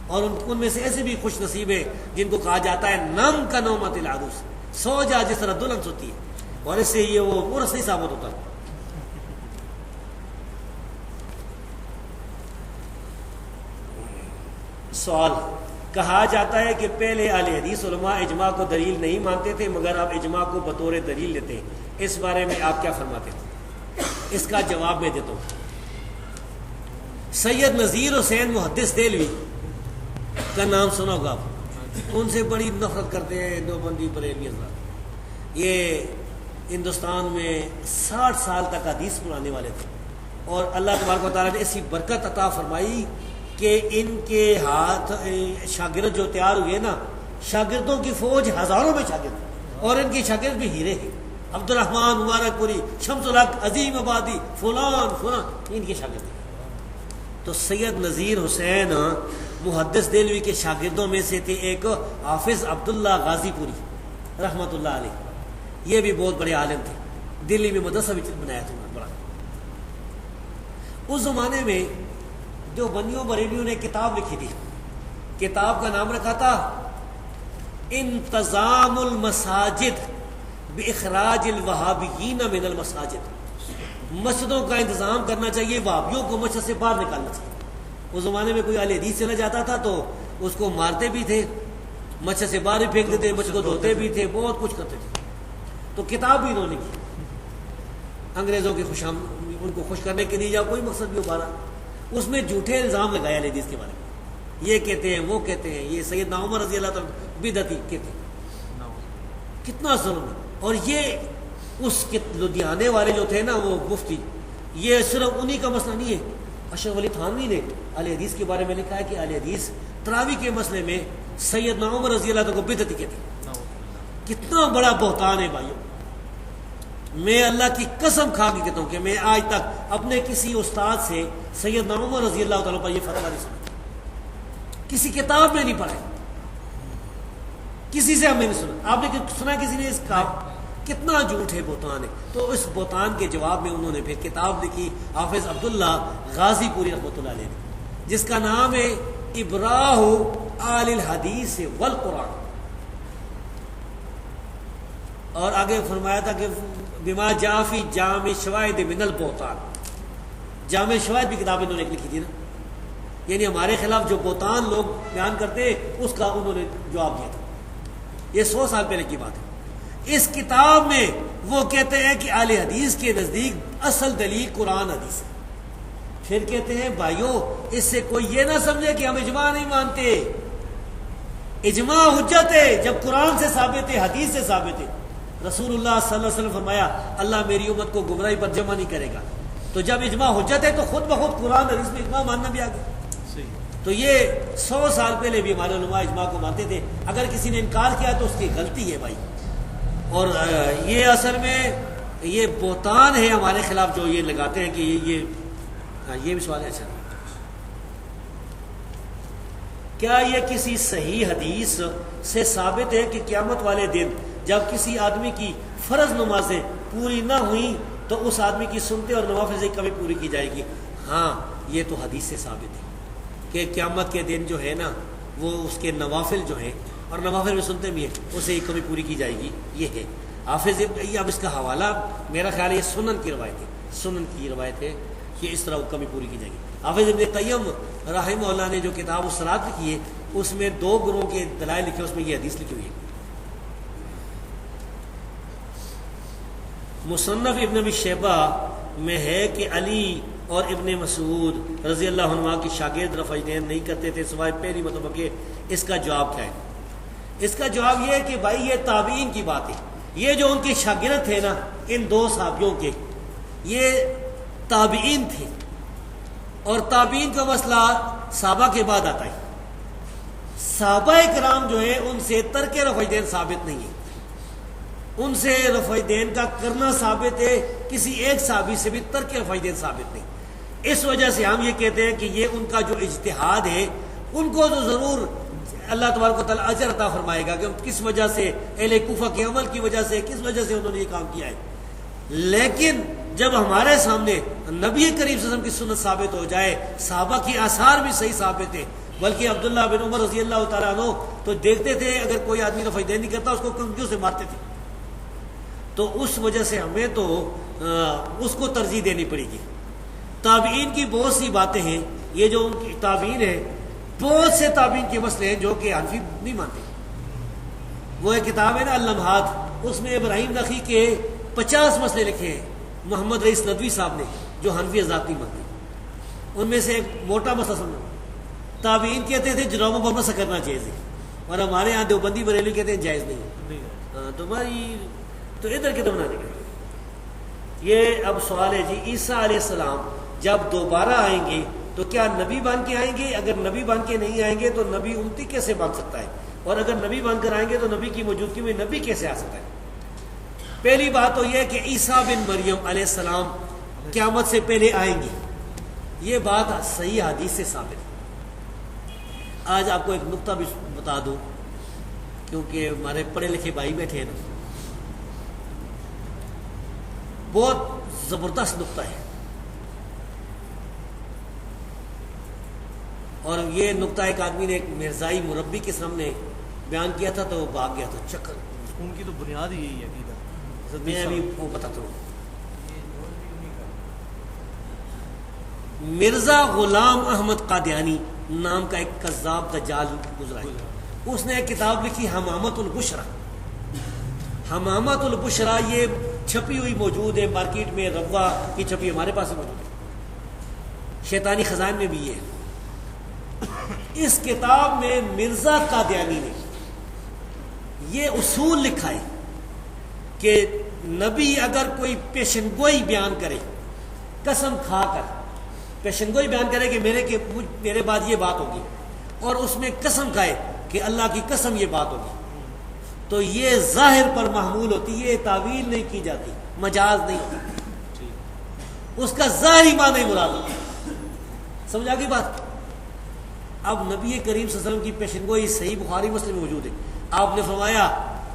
Speaker 1: اور ان میں سے ایسے بھی خوش نصیب ہیں جن کو کہا جاتا ہے نم کا نومت العروس، سو جا جس طرح دلہن سوتی ہے. اور اس سے یہ وہ پورا صحیح ثابت ہوتا ہے. سوال، کہا جاتا ہے کہ پہلے اہل حدیث علماء اجماع کو دلیل نہیں مانتے تھے مگر اب اجماع کو بطور دلیل لیتے ہیں، اس بارے میں آپ کیا فرماتے ہیں؟ اس کا جواب میں دیتا ہوں. سید نذیر حسین محدث دہلوی کا نام سنا ہوگا آپ، ان سے بڑی نفرت کرتے ہیں دیوبندی بریلوی حضرات. یہ ہندوستان میں 60 سال تک حدیث پڑھانے والے تھے، اور اللہ تبارک و تعالیٰ نے ایسی برکت عطا فرمائی کہ ان کے ہاتھ شاگرد جو تیار ہوئے نا، شاگردوں کی فوج ہزاروں میں شاگرد، اور ان کی شاگرد بھی ہیرے ہیں. عبد الرحمن مبارک پوری، شمس الحق، عظیم آبادی، فلان ان کے شاگرد ہیں. تو سید نذیر حسین محدث دہلوی کے شاگردوں میں سے تھے ایک حافظ عبداللہ غازی پوری رحمۃ اللہ علیہ. یہ بھی بہت بڑے عالم تھے، دلی میں مدرسہ بھی بنایا تھا بڑا. اس زمانے میں جو بنیوں بریلیوں نے کتاب لکھی تھی، کتاب کا نام رکھا تھا انتظام المساجد باخراج الوہابیین من المساجد. مسجدوں کا انتظام کرنا چاہیے، وہابیوں کو مسجد سے باہر نکالنا چاہیے. اس زمانے میں کوئی اہل حدیث چلا جاتا تھا تو اس کو مارتے بھی تھے، مسجد سے باہر بھی پھینک دیتے، مسجد کو دھوتے بھی تھے، بہت کچھ کرتے تھے. تو کتاب بھی انہوں نے کی، انگریزوں کی ان کو خوش کرنے کے لیے یا کوئی مقصد بھی ابھارا. اس میں جھوٹے الزام لگایا اہل حدیث کے بارے میں، یہ کہتے ہیں وہ کہتے ہیں، یہ سیدنا عمر رضی اللہ تعالیٰ بدعتی کہتے ہیں. کتنا ظلم ہے. اور یہ اس کے لدھیانے والے جو تھے نا وہ مفتی، یہ صرف انہی کا مسئلہ نہیں ہے. اشرف علی تھانوی نے اہل حدیث کے بارے میں لکھا ہے کہ اہل حدیث تراوی کے مسئلے میں سیدنا عمر رضی اللہ تعالیٰ کو بدعتی کہتے ہیں. کتنا بڑا بہتان ہے بھائیوں. میں اللہ کی قسم کھا کے کہتا ہوں کہ میں آج تک اپنے کسی استاد سے سیدنا عمر رضی اللہ تعالیٰ پر یہ فتویٰ نہیں سنا، کسی کتاب میں نہیں پڑھا، کسی سے ہم نے نہیں سنا. آپ نے سنا کسی نے اس کا؟ کتنا جھوٹ ہے، بہتان ہے. تو اس بہتان کے جواب میں انہوں نے پھر کتاب لکھی حافظ عبداللہ غازی پوری رحمۃ اللہ علیہ نے، جس کا نام ہے ابراہ آل الحدیث والقرآن. اور آگے فرمایا تھا کہ بما جاء فی جامع شواہد من البہتان. جامع شواہد بھی کتاب انہوں نے لکھی تھی نا، یعنی ہمارے خلاف جو بہتان لوگ بیان کرتے اس کا انہوں نے جواب دیا تھا. یہ 100 سال پہلے کی بات ہے. اس کتاب میں وہ کہتے ہیں کہ اہل حدیث کے نزدیک اصل دلیل قرآن حدیث ہے. پھر کہتے ہیں بھائیو اس سے کوئی یہ نہ سمجھے کہ ہم اجماع نہیں مانتے. اجماع حجت ہے جب قرآن سے ثابت ہے، حدیث سے ثابت ہے. رسول اللہ صلی اللہ علیہ وسلم فرمایا اللہ میری امت کو گمراہی پر جمع نہیں کرے گا. تو جب اجماع حجت ہے تو خود بخود قرآن حدیث میں اجماع ماننا بھی آ گیا. تو یہ 100 سال پہلے بھی ہمارے علماء اجماع کو مانتے تھے. اگر کسی نے انکار کیا تو اس کی غلطی ہے بھائی. اور یہ اصل میں یہ بہتان ہے ہمارے خلاف جو یہ لگاتے ہیں کہ یہ بھی سوال ہے. اچھا، کیا یہ کسی صحیح حدیث سے ثابت ہے کہ قیامت والے دن جب کسی آدمی کی فرض نمازیں پوری نہ ہوئیں تو اس آدمی کی سنتے اور نوافل سے کمی پوری کی جائے گی؟ ہاں، یہ تو حدیث سے ثابت ہے کہ قیامت کے دن جو ہے نا وہ اس کے نوافل جو ہیں اور نوافل میں سنتے بھی ہیں اسے ایک کمی پوری کی جائے گی. یہ ہے حافظ. اب اس کا حوالہ میرا خیال ہے یہ سنن کی روایت ہے، سنن کی روایت ہے کہ اس طرح وہ کمی پوری کی جائے گی. حافظ ابن قیم رحمہ اللہ نے جو کتاب الصلاۃ لکھی ہے اس میں 2 گروہوں کے دلائل لکھے، اس میں یہ حدیث لکھی ہوئی ہے. مصنف ابن ابی شیبہ میں ہے کہ علی اور ابن مسعود رضی اللہ عنہ کی شاگرد رفع یدین نہیں کرتے تھے سوائے پہلی مرتبہ کے. اس کا جواب کیا ہے؟ اس کا جواب یہ ہے کہ بھائی یہ تابعین کی بات ہے. یہ جو ان کے شاگرد تھے نا ان 2 صحابیوں کے، یہ تابعین تھے، اور تابعین کا مسئلہ صحابہ کے بعد آتا ہے. صحابہ کرام جو ہے ان سے ترک رفع یدین ثابت نہیں ہے، ان سے رفع یدین کا کرنا ثابت ہے. کسی ایک صحابی سے بھی ترک رفع یدین ثابت نہیں. اس وجہ سے ہم یہ کہتے ہیں کہ یہ ان کا جو اجتہاد ہے ان کو تو ضرور اللہ تبارک و تعالیٰ اجر عطا فرمائے گا کہ کس وجہ سے اہل کوفہ کے عمل کی وجہ سے کس وجہ سے انہوں نے یہ کام کیا ہے. لیکن جب ہمارے سامنے نبی کریم صلی اللہ علیہ وسلم کی سنت ثابت ہو جائے، صحابہ کی آثار بھی صحیح ثابت ہے، بلکہ عبداللہ بن عمر رضی اللہ تعالیٰ عنہ تو دیکھتے تھے اگر کوئی آدمی رفع دین نہیں کرتا اس کو کنگیوں سے مارتے تھے. تو اس وجہ سے ہمیں تو اس کو ترجیح دینی پڑے گی. تابعین کی بہت سی باتیں ہیں، یہ جو ان کی تابعین ہے بہت سے تابعین کے مسئلے ہیں جو کہ حنفی نہیں مانتے. وہ ایک کتاب ہے نا اللمحات، اس میں ابراہیم نخعی کے 50 مسئلے لکھے ہیں محمد رئیس ندوی صاحب نے جو حنفی حضرات نہیں مانتے. ان میں سے ایک موٹا مسئلہ سمجھو، تابعین کہتے تھے جرائم پر مسح کرنا جائز ہے، اور ہمارے یہاں دیوبندی بریلوی کہتے ہیں جائز نہیں ہے. تو بھائی تو ادھر کے بنا دیں گے. یہ اب سوال ہے جی عیسیٰ علیہ السلام جب دوبارہ آئیں گے تو کیا نبی بن کے آئیں گے؟ اگر نبی بن کے نہیں آئیں گے تو نبی امتی کیسے بن سکتا ہے؟ اور اگر نبی بن کر آئیں گے تو نبی کی موجودگی میں نبی کیسے آ سکتا ہے؟ پہلی بات تو یہ کہ عیسیٰ بن مریم علیہ السلام قیامت سے پہلے آئیں گے، یہ بات صحیح حدیث سے ثابت ہے. آج آپ کو ایک نقطہ بھی بتا دوں کیونکہ ہمارے پڑھے لکھے بھائی بیٹھے ہیں نا، بہت زبردست نقطہ ہے، اور یہ نقطہ ایک آدمی نے ایک مرزائی مربی کے سامنے بیان کیا تھا تو وہ بھاگ گیا تھا. چکر
Speaker 2: ان کی تو بنیاد ہی یہی ہے.
Speaker 1: میں ابھی وہ بتاتا ہوں. مرزا غلام احمد قادیانی نام کا ایک کذاب دجال گزرا ہے، اس نے ایک کتاب لکھی حمامت البشرا. حمامت البشرا یہ چھپی ہوئی موجود ہے مارکیٹ میں، روا کی چھپی ہمارے پاس موجود ہے، شیطانی خزان میں بھی ہے. اس کتاب میں مرزا قادیانی نے یہ اصول لکھا ہے کہ نبی اگر کوئی پیشنگوئی بیان کرے، قسم کھا کر پیشنگوئی بیان کرے کہ میرے بعد یہ بات ہوگی، اور اس میں قسم کھائے کہ اللہ کی قسم یہ بات ہوگی، تو یہ ظاہر پر محمول ہوتی، یہ تعویل نہیں کی جاتی، مجاز نہیں ہوتی، اس کا ظاہری معنی مراد ہوتا. سمجھا گئی بات؟ اب نبی کریم صلی اللہ علیہ وسلم کی پیشنگوئی صحیح بخاری مسلم میں موجود ہے. آپ نے فرمایا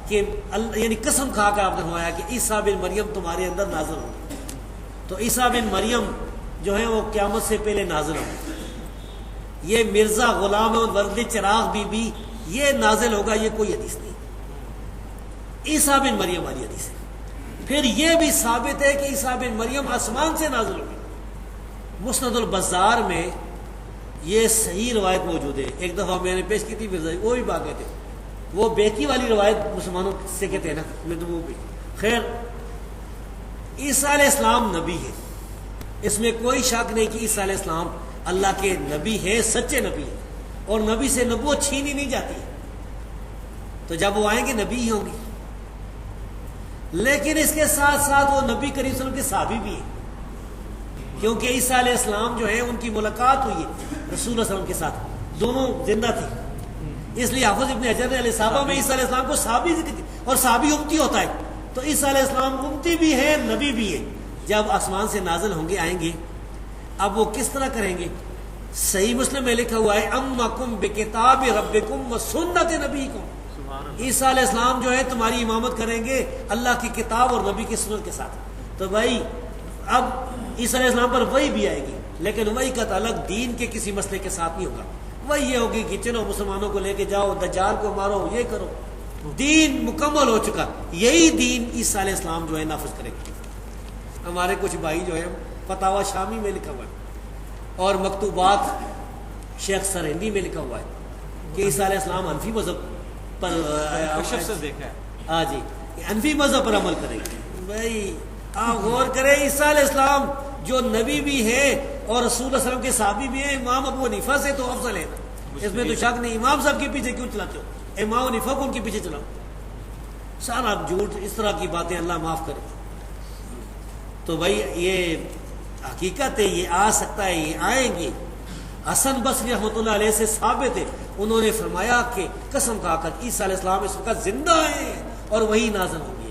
Speaker 1: کہ یعنی قسم کھا کر آپ نے فرمایا کہ عیسیٰ بن مریم تمہارے اندر نازل ہوگا. تو عیسیٰ بن مریم جو ہے وہ قیامت سے پہلے نازل ہوگا. یہ مرزا غلام ورد چراغ بی بی یہ نازل ہوگا، یہ کوئی حدیث نہیں، عیسیٰ بن مریم والی حدیث ہے. پھر یہ بھی ثابت ہے کہ عیسیٰ بن مریم آسمان سے نازل ہوگی. مسند البزار میں یہ صحیح روایت موجود ہے. ایک دفعہ میں نے پیش کی تھی مرزا، وہ بھی بات کہتے وہ بیکی والی روایت مسلمانوں سے کہتے ہیں نا، میں تو وہ بھی خیر. عیسیٰ علیہ السلام نبی ہے، اس میں کوئی شک نہیں کہ عیسیٰ علیہ السلام اللہ کے نبی ہے، سچے نبی ہے، اور نبی سے نبوت چھینی نہیں جاتی. تو جب وہ آئیں گے نبی ہی ہوں گے. لیکن اس کے ساتھ ساتھ وہ نبی کریم صلی اللہ علیہ وسلم کے صحابی بھی ہیں، کیونکہ عیسیٰ علیہ السلام جو ہے ان کی ملاقات ہوئی ہے رسول اللہ صلی اللہ علیہ وسلم کے ساتھ، دونوں زندہ تھے. اس لیے حافظ ابن حجر نے علیہ صحابہ میں عیسیٰ علیہ السلام کو صحابی ذکر کی، اور صحابی امتی ہوتا ہے، تو عیسیٰ علیہ السلام امتی بھی ہے، نبی بھی ہے. جب آسمان سے نازل ہوں گے آئیں گے، اب وہ کس طرح کریں گے؟ صحیح مسلم میں لکھا ہوا ہے امکم بکتاب ربکم و سنت نبیکم. عیسیٰ علیہ السلام جو ہے تمہاری امامت کریں گے اللہ کی کتاب اور نبی کی سنت کے ساتھ. تو بھائی اب عیسیٰ علیہ السلام پر وہی بھی آئے گی، لیکن وہی کا تعلق دین کے کسی مسئلے کے ساتھ نہیں ہوگا. وہی یہ ہوگی کہ چلو مسلمانوں کو لے کے جاؤ، دجال کو مارو، یہ کرو. دین مکمل ہو چکا، یہی دین عیسیٰ علیہ السلام جو ہے نافذ کرے گا. ہمارے کچھ بھائی جو ہے فتاوی شامی میں لکھا ہوا ہے اور مکتوبات شیخ سرہندی میں لکھا ہوا ہے کہ عیسیٰ علیہ السلام حنفی مذہب پر
Speaker 2: سے دیکھا ہے.
Speaker 1: ہاں جی، حنفی مذہب پر عمل کرے گا. بھائی آپ غور کریں، عیسیٰ علیہ السلام جو نبی بھی ہے اور رسول اللہ علیہ وسلم کے صحابی بھی ہیں، امام ابو حنیفہ سے تو افضل ہے نا، اس میں تو شک نہیں. امام صاحب کے پیچھے کیوں چلاتے ہو؟ امام حنیفہ کو ان کے پیچھے چلاؤ. سارا جھوٹ، اس طرح کی باتیں اللہ معاف کرے. تو بھائی یہ حقیقت ہے، یہ آ سکتا ہے، یہ آئیں گے. حسن بصری رحمۃ اللہ علیہ سے ثابت ہے، انہوں نے فرمایا کہ قسم کھا کر عیسیٰ علیہ السلام اس وقت زندہ ہیں اور وہی نازل ہوں گے.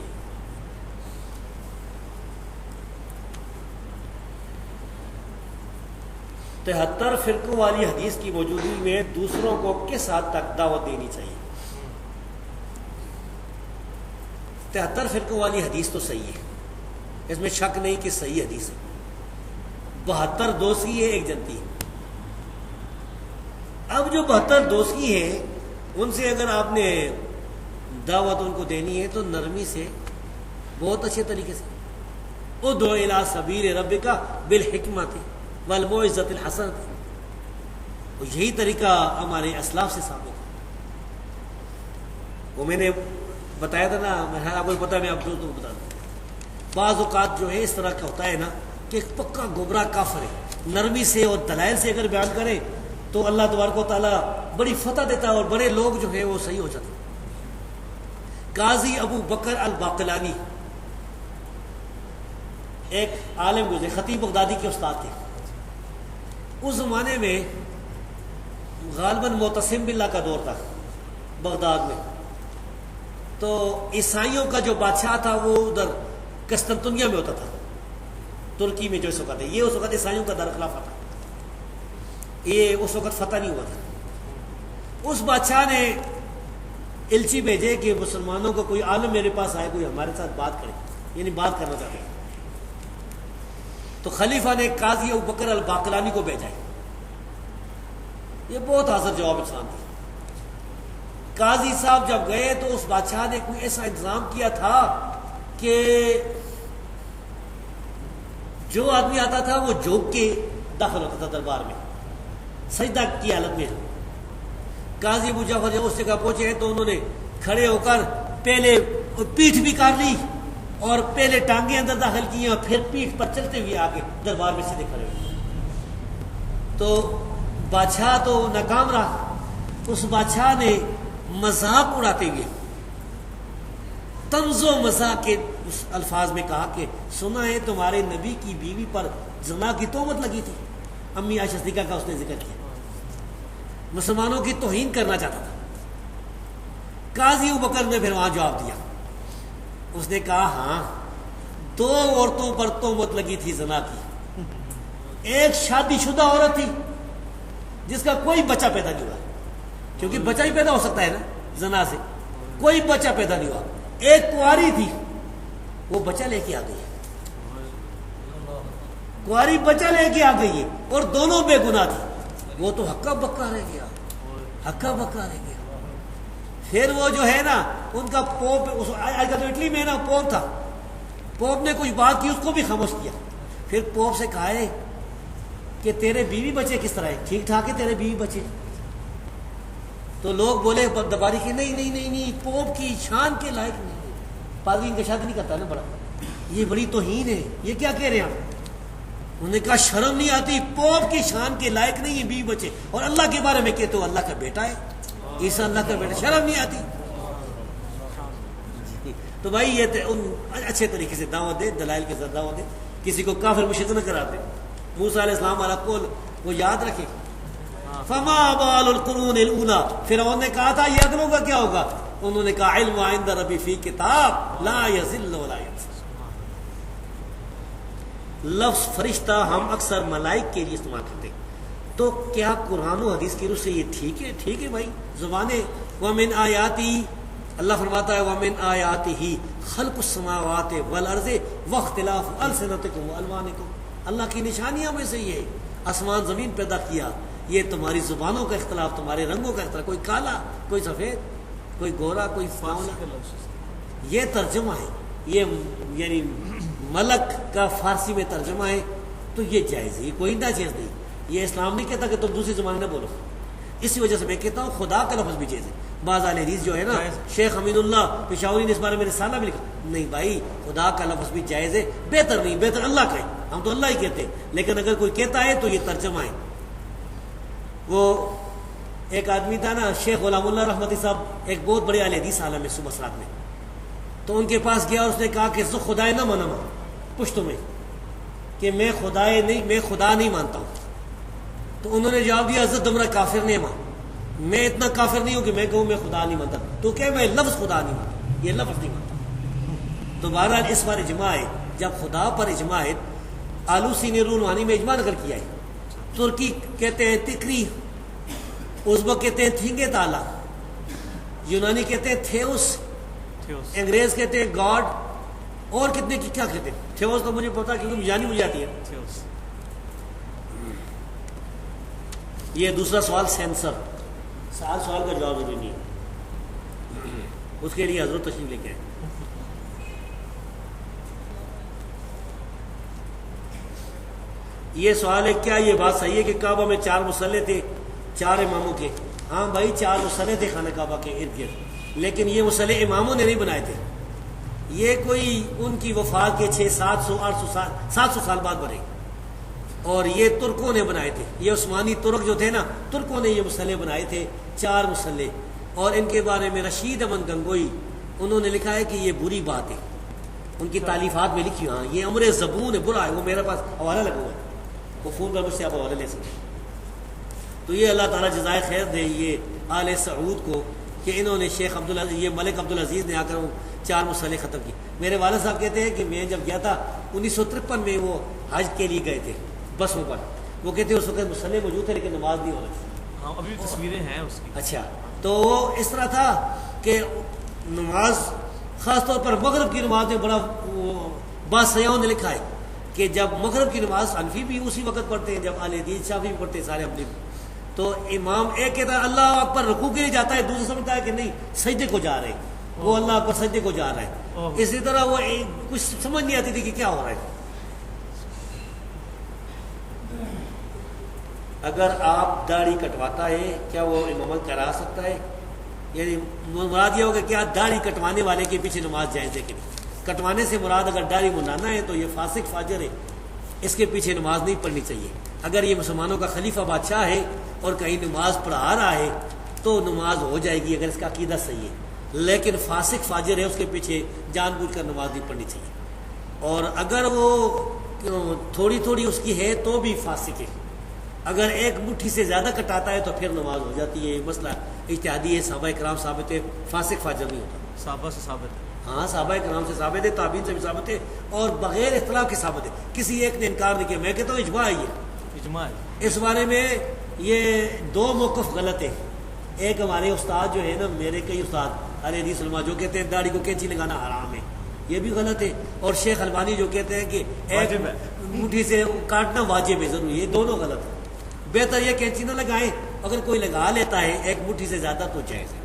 Speaker 1: 73 فرقوں والی حدیث کی موجودگی میں دوسروں کو کس حد تک دعوت دینی چاہیے؟ 73 فرقوں والی حدیث تو صحیح ہے، اس میں شک نہیں کہ صحیح حدیث ہے. 72 دوسری ہے، ایک جنتی ہے. اب جو 72 دوسری ہے ان سے اگر آپ نے دعوت ان کو دینی ہے تو نرمی سے، بہت اچھے طریقے سے، ادعو الی سبیل ربک بالحکمت والموعظۃ الحسنۃ. یہی طریقہ ہمارے اسلاف سے ثابت ہے. وہ میں نے بتایا تھا نا، آپ کو پتا ہے، میں آپ کو بتا دوں. بعض اوقات جو ہے اس طرح کا ہوتا ہے نا کہ ایک پکا گمراہ کافر ہے، نرمی سے اور دلائل سے اگر بیان کرے تو اللہ تبارک و تعالیٰ بڑی فتح دیتا ہے اور بڑے لوگ جو ہیں وہ صحیح ہو جاتے ہیں. قاضی ابو بکر الباقلانی ایک عالم گزرے، خطیب بغدادی کے استاد تھے. اس زمانے میں غالباً معتصم باللہ کا دور تھا بغداد میں. تو عیسائیوں کا جو بادشاہ تھا وہ ادھر قسطنطنیہ میں ہوتا تھا، ترکی میں جو اس وقت ہے. یہ اس وقت عیسائیوں کا دارالخلافہ تھا، یہ اس وقت فتح نہیں ہوا تھا. اس بادشاہ نے الچی بھیجے کہ مسلمانوں کو کوئی عالم میرے پاس آئے، کوئی ہمارے ساتھ بات کرے، یعنی بات کرنا چاہتے ہیں. تو خلیفہ نے قاضی ابو بکر الباقلانی کو بھیجا ہے. یہ بہت حاضر جواب انسان تھا. قاضی صاحب جب گئے تو اس بادشاہ نے کوئی ایسا انتظام کیا تھا کہ جو آدمی آتا تھا وہ جھوک کے داخل ہوتا تھا دربار میں، سجدہ کی حالت میں. قاضی ابو جعفر جب اس جگہ پہنچے تو انہوں نے کھڑے ہو کر پہلے پیٹھ بھی کاٹ لی اور پہلے ٹانگیں اندر داخل کی اور پھر پیٹھ پر چلتے ہوئے آ کے دربار میں سیدھے کھڑے ہوئے. تو بادشاہ تو ناکام رہا. اس بادشاہ نے مذاق اڑاتے ہوئے طنز و مزاح کے اس الفاظ میں کہا کہ سنا ہے تمہارے نبی کی بیوی پر زنا کی تہمت لگی تھی. امی عائشہ صدیقہ کا اس نے ذکر کیا. مسلمانوں کی توہین کرنا چاہتا تھا. قاضی ابو بکر نے پھر وہاں جواب دیا. اس نے کہا ہاں 2 عورتوں پر تہمت لگی تھی زنا کی. ایک شادی شدہ عورت تھی جس کا کوئی بچہ پیدا نہیں ہوا، کیونکہ بچہ ہی پیدا ہو سکتا ہے نا زنا سے، کوئی بچہ پیدا نہیں ہوا. ایک کنواری تھی، وہ بچہ لے کے آ گئی ہے، کنواری بچہ لے کے آ گئی ہے اور دونوں بے گناہ تھی. وہ تو ہکا بکا رہ گیا، ہکا بکا رہ گیا. پھر وہ جو ہے نا ان کا پوپ، آج کل تو اٹلی میں نا پوپ تھا، پوپ نے کچھ بات کی اس کو بھی خاموش کیا. پھر پوپ سے کہا ہے کہ تیرے بیوی بچے کس طرح ہے، ٹھیک ٹھاک ہے تیرے بیوی بچے؟ تو لوگ بولے دباری کہ نہیں نہیں نہیں نہیں، پوپ کی شان کے لائق نہیں ہے. پادری ان کا شادی نہیں کرتا نا، بڑا یہ بڑی توہین ہے. یہ کیا کہہ رہے ہیں آپ؟ انہوں نے کہا شرم نہیں آتی، پوپ کی شان کے لائق نہیں ہے بیوی بچے، اور اللہ کے بارے میں کہتے ہو اللہ کا بیٹا ہے، عیسیٰ اللہ کا بیٹا، شرم نہیں آتی؟ تو بھائی یہ اچھے طریقے سے دعوت دے، دلائل کے ساتھ دعوت دے، کسی کو کافر مشرک نہ کراتے. موسیٰ علیہ السلام والا قول وہ یاد رکھے. فما بال القرون الاولی، فرعون نے کہا تھا یہ اگلوں کا کیا ہوگا؟ انہوں نے کہا علم عند ربی فی کتاب لا یضل ولا ینسى. لفظ فرشتہ ہم اکثر ملائک کے لیے استعمال کرتے ہیں، تو کیا قرآن و حدیث کی روح سے یہ ٹھیک ہے؟ ٹھیک ہے بھائی، زبانیں. ومن آیاتی، اللہ فرماتا ہے ومن آیاتہ خلق السماوات والارض واختلاف السنتکم والوانکم. اللہ کی نشانیاں میں سے یہ ہے آسمان زمین پیدا کیا، یہ تمہاری زبانوں کا اختلاف، تمہارے رنگوں کا اختلاف، کوئی کالا کوئی سفید، کوئی گورا کوئی سانولا. یہ ترجمہ ہے، یہ یعنی ملک کا فارسی میں ترجمہ ہے، تو یہ جائز ہے، یہ کوئی نہ چیز نہیں. یہ اسلام نہیں کہتا کہ تم دوسری زبان نہ بولو. اسی وجہ سے میں کہتا ہوں خدا کا لفظ بھی جائز ہے. بعض اہل حدیث جو ہے نا، شیخ حمید اللہ پشاوری نے اس بارے میں رسالہ بھی لکھا. نہیں بھائی، خدا کا لفظ بھی جائز ہے، بہتر نہیں، بہتر اللہ کا ہے. ہم تو اللہ ہی کہتے ہیں، لیکن اگر کوئی کہتا ہے تو یہ ترجمہ ہے. وہ ایک آدمی تھا نا شیخ غلام اللہ رحمتی صاحب، ایک بہت بڑے اہل حدیث عالم ہے صبح سرات میں. تو ان کے پاس گیا اور اس نے کہا کہ خدائے نہ منما پشتوں میں کہ میں خدا نہیں مانتا ہوں. تو انہوں نے جواب دیا حضرت تمہارا کافر نہیں مان، میں اتنا کافر نہیں ہوں کہ میں کہوں میں خدا نہیں مانتا. تو کہ میں لفظ خدا نہیں مانتا، یہ لفظ نہیں مانتا. تو بہرحال اس بار اجماع ہے، جب خدا پر اجماع ہے، آلوسی نے روحانی میں اجماع نقل کیا ہے ترکی کہتے ہیں تکری، ازبک کہتے ہیں تھینگے تالا، یونانی کہتے ہیں تھیوس، انگریز کہتے ہیں گاڈ، اور کتنے کی کیا کہتے ہیں؟ تھیوس تو مجھے پتا کیونکہ یونانی مجھے آتی ہے۔ یہ دوسرا سوال سینسر، سوال کا جواب ضروری نہیں ہے، اس کے لیے حضرت تشریف لے کے آئے۔ یہ سوال ہے کیا یہ بات صحیح ہے کہ کعبہ میں 4 مصلے تھے 4 اماموں کے؟ ہاں بھائی 4 مصلے تھے خانہ کعبہ کے ارد گرد، لیکن یہ مصلے اماموں نے نہیں بنائے تھے، یہ کوئی ان کی وفات کے 700 سال بعد بنے، اور یہ ترکوں نے بنائے تھے، یہ عثمانی ترک جو تھے نا، ترکوں نے یہ مصلے بنائے تھے 4 مصلے، اور ان کے بارے میں رشید احمد گنگوئی انہوں نے لکھا ہے کہ یہ بری بات ہے، ان کی تالیفات میں لکھی، ہاں یہ امر زبون ہے، برا ہے، وہ میرے پاس حوالہ لگا ہوا ہے، وہ فون پر مجھ سے آپ حوالہ لے سکتے ہیں۔ تو یہ اللہ تعالیٰ جزائے خیر دے یہ آل سعود کو کہ انہوں نے شیخ یہ ملک عبدالعزیز نے آ کر 4 مصلے ختم کی۔ میرے والد صاحب کہتے ہیں کہ میں جب گیا تھا 1953 میں، وہ حج کے لیے گئے تھے بسوں پر، وہ کہتے ہیں اس وقت مصلے موجود تھے لیکن نماز نہیں ہو رہی تھی۔
Speaker 2: ہاں ابھی تصویریں ہیں اس کی۔
Speaker 1: اچھا، تو وہ اس طرح تھا کہ نماز خاص طور پر مغرب کی نماز میں بڑا باسیاؤں نے لکھا ہے کہ جب مغرب کی نماز حنفی بھی اسی وقت پڑھتے ہیں، جب اہل حدیث شافعی بھی پڑھتے ہیں، سارے اپنے، تو امام ایک کہتا ہے اللہ اکبر رکوع کے لیے جاتا ہے، دوسرا سمجھتا ہے کہ نہیں سجدے کو جا رہے ہیں، وہ اللہ اکبر سجدے کو جا رہا ہے۔ اسی طرح وہ کچھ سمجھ نہیں آتی تھی کہ کیا ہو رہا ہے۔ اگر آپ داڑھی کٹواتا ہے کیا وہ امامت کرا سکتا ہے؟ یعنی مراد یہ ہوگا کیا داڑھی کٹوانے والے کے پیچھے نماز جائز ہے کہ نہیں؟ کٹوانے سے مراد اگر داڑھی منانا ہے تو یہ فاسق فاجر ہے، اس کے پیچھے نماز نہیں پڑھنی چاہیے۔ اگر یہ مسلمانوں کا خلیفہ بادشاہ ہے اور کہیں نماز پڑھا رہا ہے تو نماز ہو جائے گی اگر اس کا عقیدہ صحیح ہے، لیکن فاسق فاجر ہے، اس کے پیچھے جان بوجھ کر نماز نہیں پڑھنی چاہیے۔ اور اگر وہ تھوڑی تھوڑی اس کی ہے تو بھی فاسق ہے، اگر ایک مٹھی سے زیادہ کٹاتا ہے تو پھر نماز ہو جاتی ہے۔ یہ مسئلہ اجتہادی ہے، صحابہ کرام ثابت ہے، فاسق فاجر نہیں ہوتا۔
Speaker 2: صحابہ سے ثابت ہے،
Speaker 1: ہاں صحابہ کرام سے ثابت ہے، تابعین سے بھی ثابت ہے، اور بغیر اختلاف کے ثابت ہے، کسی ایک نے انکار نہیں کیا۔ میں کہتا ہوں اجماع ہے، یہ
Speaker 2: اجماع ہے۔
Speaker 1: اس بارے میں یہ 2 موقف غلط ہے۔ ایک ہمارے استاد جو ہے نا، میرے کئی استاد اہل حدیث علماء جو کہتے ہیں داڑھی کو کینچی لگانا حرام ہے، یہ بھی غلط ہے، اور شیخ البانی جو کہتے ہیں کہ ایک مٹھی سے کاٹنا واجب ہے، ضروری ہے، یہ دونوں غلط ہے۔ بہتر یہ کینچی نہ لگائیں، اگر کوئی لگا لیتا ہے ایک مٹھی سے زیادہ تو جائز ہے،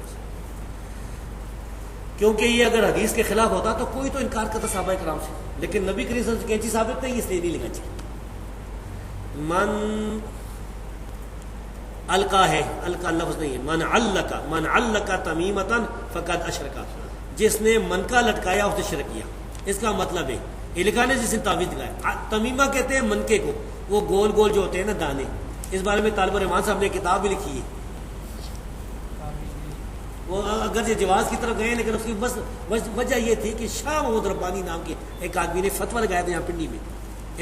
Speaker 1: کیونکہ یہ اگر حدیث کے خلاف ہوتا تو کوئی تو انکار کرتا صحابہ کرام سے، لیکن نبی کریم صلی اللہ علیہ وسلم سے کینچی ثابت نہیں، اس لیے نہیں لگا چاہیے۔ من القا ہے، القا لفظ نہیں ہے، من علقا تمیمتا فقد اشرکا، جس نے منکا لٹکایا اس نے شرک کیا۔ اس کا مطلب ہے یہ لکھا نے جس نے تعویذ لگایا۔ تمیمہ کہتے ہیں منکے کو، وہ گول گول جو ہوتے ہیں نا دانے، اس بارے میں طالب الرحمان صاحب نے کتاب بھی لکھی ہے، وہ اگر یہ جواز کی طرف گئے لیکن اس کی بس وجہ یہ تھی کہ شاہ محمود ربانی نام کے ایک آدمی نے فتویٰ لگایا تھا یہاں پنڈی میں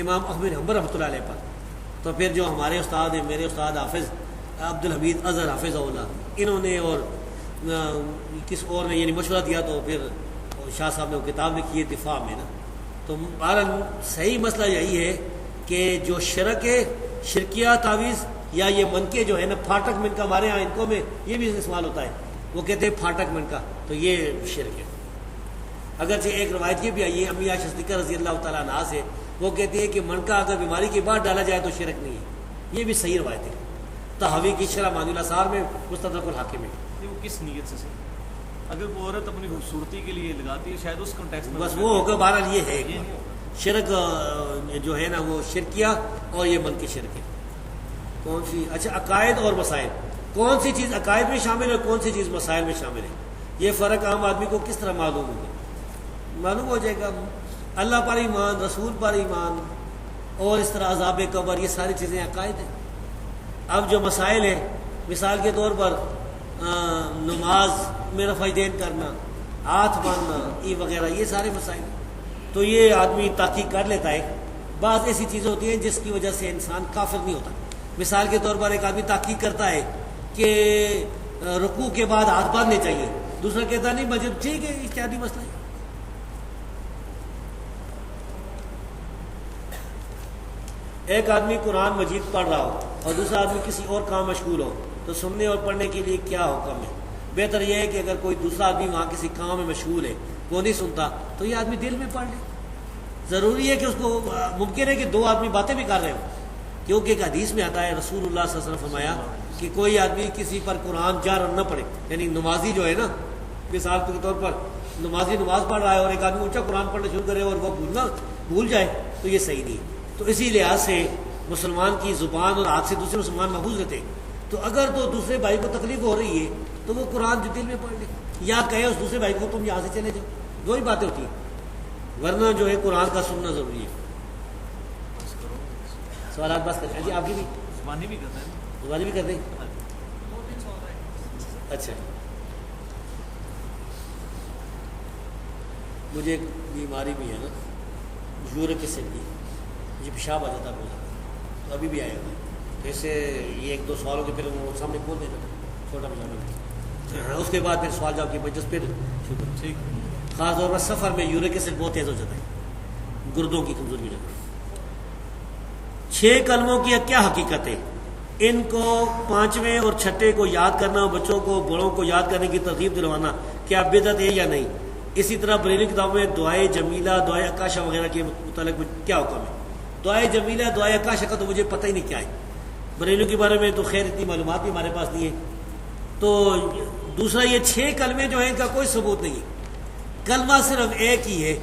Speaker 1: امام احمد حنبل رحمۃ اللہ علیہ پر، تو پھر جو ہمارے استاد ہیں، میرے استاد حافظ عبدالحمید اظہر حافظ اللہ، انہوں نے اور کس اور نے یعنی مشورہ دیا، تو پھر شاہ صاحب نے وہ کتاب لکھی ہے دفاع میں نا۔ تو بہرحال صحیح مسئلہ یہی ہے کہ جو شرک ہے، شرکیہ تعویذ یا یہ منکے جو ہے نا، پھاٹک منکا ہمارے یہاں انکوں میں یہ بھی استعمال ہوتا ہے، وہ کہتے ہیں پھاٹک منکا، تو یہ شرک ہے۔ اگرچہ ایک روایت یہ بھی آئی ہے امی عائشہ صدیقہ رضی اللہ تعالیٰ عنہا سے، وہ کہتی ہے کہ منکا اگر بیماری کے بعد ڈالا جائے تو شرک نہیں ہے، یہ بھی صحیح روایت ہے۔ تحوی کی شرح مانی الاثار میں، مستدرک الحاکم میں۔
Speaker 2: یہ وہ کس نیت سے صحیح؟ اگر وہ عورت اپنی خوبصورتی کے لیے لگاتی ہے شاید اس کنٹیکس میں
Speaker 1: بس وہ ہوگا، بہرحال یہ ہے شرک جو ہے نا وہ شرکیہ اور یہ من کی شرک ہے۔ کون سی؟ اچھا عقائد اور مسائل، کون سی چیز عقائد میں شامل ہے اور کون سی چیز مسائل میں شامل ہے، یہ فرق عام آدمی کو کس طرح معلوم ہوگا؟ معلوم ہو جائے گا اللہ پر ایمان، رسول پر ایمان، اور اس طرح عذاب قبر، یہ ساری چیزیں عقائد ہیں۔ اب جو مسائل ہیں، مثال کے طور پر نماز میں رفع دین کرنا، ہاتھ باندھنا، یہ وغیرہ، یہ سارے مسائل، تو یہ آدمی تحقیق کر لیتا ہے۔ بعض ایسی چیزیں ہوتی ہیں جس کی وجہ سے انسان کافر نہیں ہوتا۔ مثال کے طور پر ایک آدمی تحقیق کرتا ہے کہ رکوع کے بعد ہاتھ باندھنے چاہیے، دوسرا کہتا نہیں مجھے ٹھیک ہے، اجتہادی مسئلہ ہے۔ ایک آدمی قرآن مجید پڑھ رہا ہو اور دوسرا آدمی کسی اور کام مشغول ہو تو سننے اور پڑھنے کے لیے کیا حکم ہے؟ بہتر یہ ہے کہ اگر کوئی دوسرا آدمی وہاں کسی کام میں مشغول ہے وہ نہیں سنتا تو یہ آدمی دل میں پڑھ لے. ضروری ہے کہ اس کو ممکن ہے کہ دو آدمی باتیں بھی کر رہے ہوں، کیونکہ ایک حدیث میں آتا ہے رسول اللہ صلی اللہ علیہ وسلم فرمایا کہ کوئی آدمی کسی پر قرآن جہرن نہ پڑھے، یعنی نمازی جو ہے نا، مثال کے طور پر نمازی نماز پڑھ رہا ہے اور ایک آدمی اونچا قرآن پڑھنا شروع کرے اور وہ بھول جائے تو یہ صحیح نہیں. تو اسی لحاظ سے مسلمان کی زبان اور ہاتھ سے دوسرے مسلمان محفوظ رہتے. تو اگر تو دوسرے بھائی کو تکلیف ہو رہی ہے تو وہ قرآن جو دل میں پڑھ لے، یا کہے اس دوسرے بھائی کو تم یہاں سے چلے جاؤ. دو ہی باتیں ہوتی ہیں، ورنہ جو ہے قرآن کا سننا ضروری ہے. سوالات بس کرتے ہیں جی. آپ کی بھی
Speaker 2: زبانی بھی کرتے ہیں،
Speaker 1: زبانی بھی کرتے ہیں. اچھا، مجھے ایک بیماری بھی ہے نا، یورک ایسڈ کی، مجھے پیشاب آ جاتا ہے بہت زیادہ، تو ابھی بھی آیا ہوا ہے. تو اس سے یہ ایک دو سوالوں کے پھر وہ سامنے کھول دینا چھوٹا پیشاب، اس کے بعد پھر سوال جواب کی بجس پھر شکر.
Speaker 2: ٹھیک.
Speaker 1: خاص طور پر سفر میں یورک ایسڈ بہت تیز ہو جاتا ہے، گردوں کی کمزوری جاتی ہے. 6 کلموں کی کیا حقیقت ہے؟ ان کو 5ویں اور 6ٹھے کو یاد کرنا، بچوں کو بڑوں کو یاد کرنے کی ترغیب دلوانا کیا بدعت ہے یا نہیں؟ اسی طرح بریلوی کتابوں میں دعائے جمیلہ، دعائے اکاشا وغیرہ کے متعلق کیا حکم ہے؟ دعائے جمیلہ، دعائے اکاشا کا تو مجھے پتہ ہی نہیں کیا ہے. بریلوی کے بارے میں تو خیر اتنی معلومات بھی ہمارے پاس نہیں ہے. تو دوسرا یہ 6 کلمے جو ہیں ان کا کوئی ثبوت نہیں ہے. کلمہ صرف ایک ہی ہے،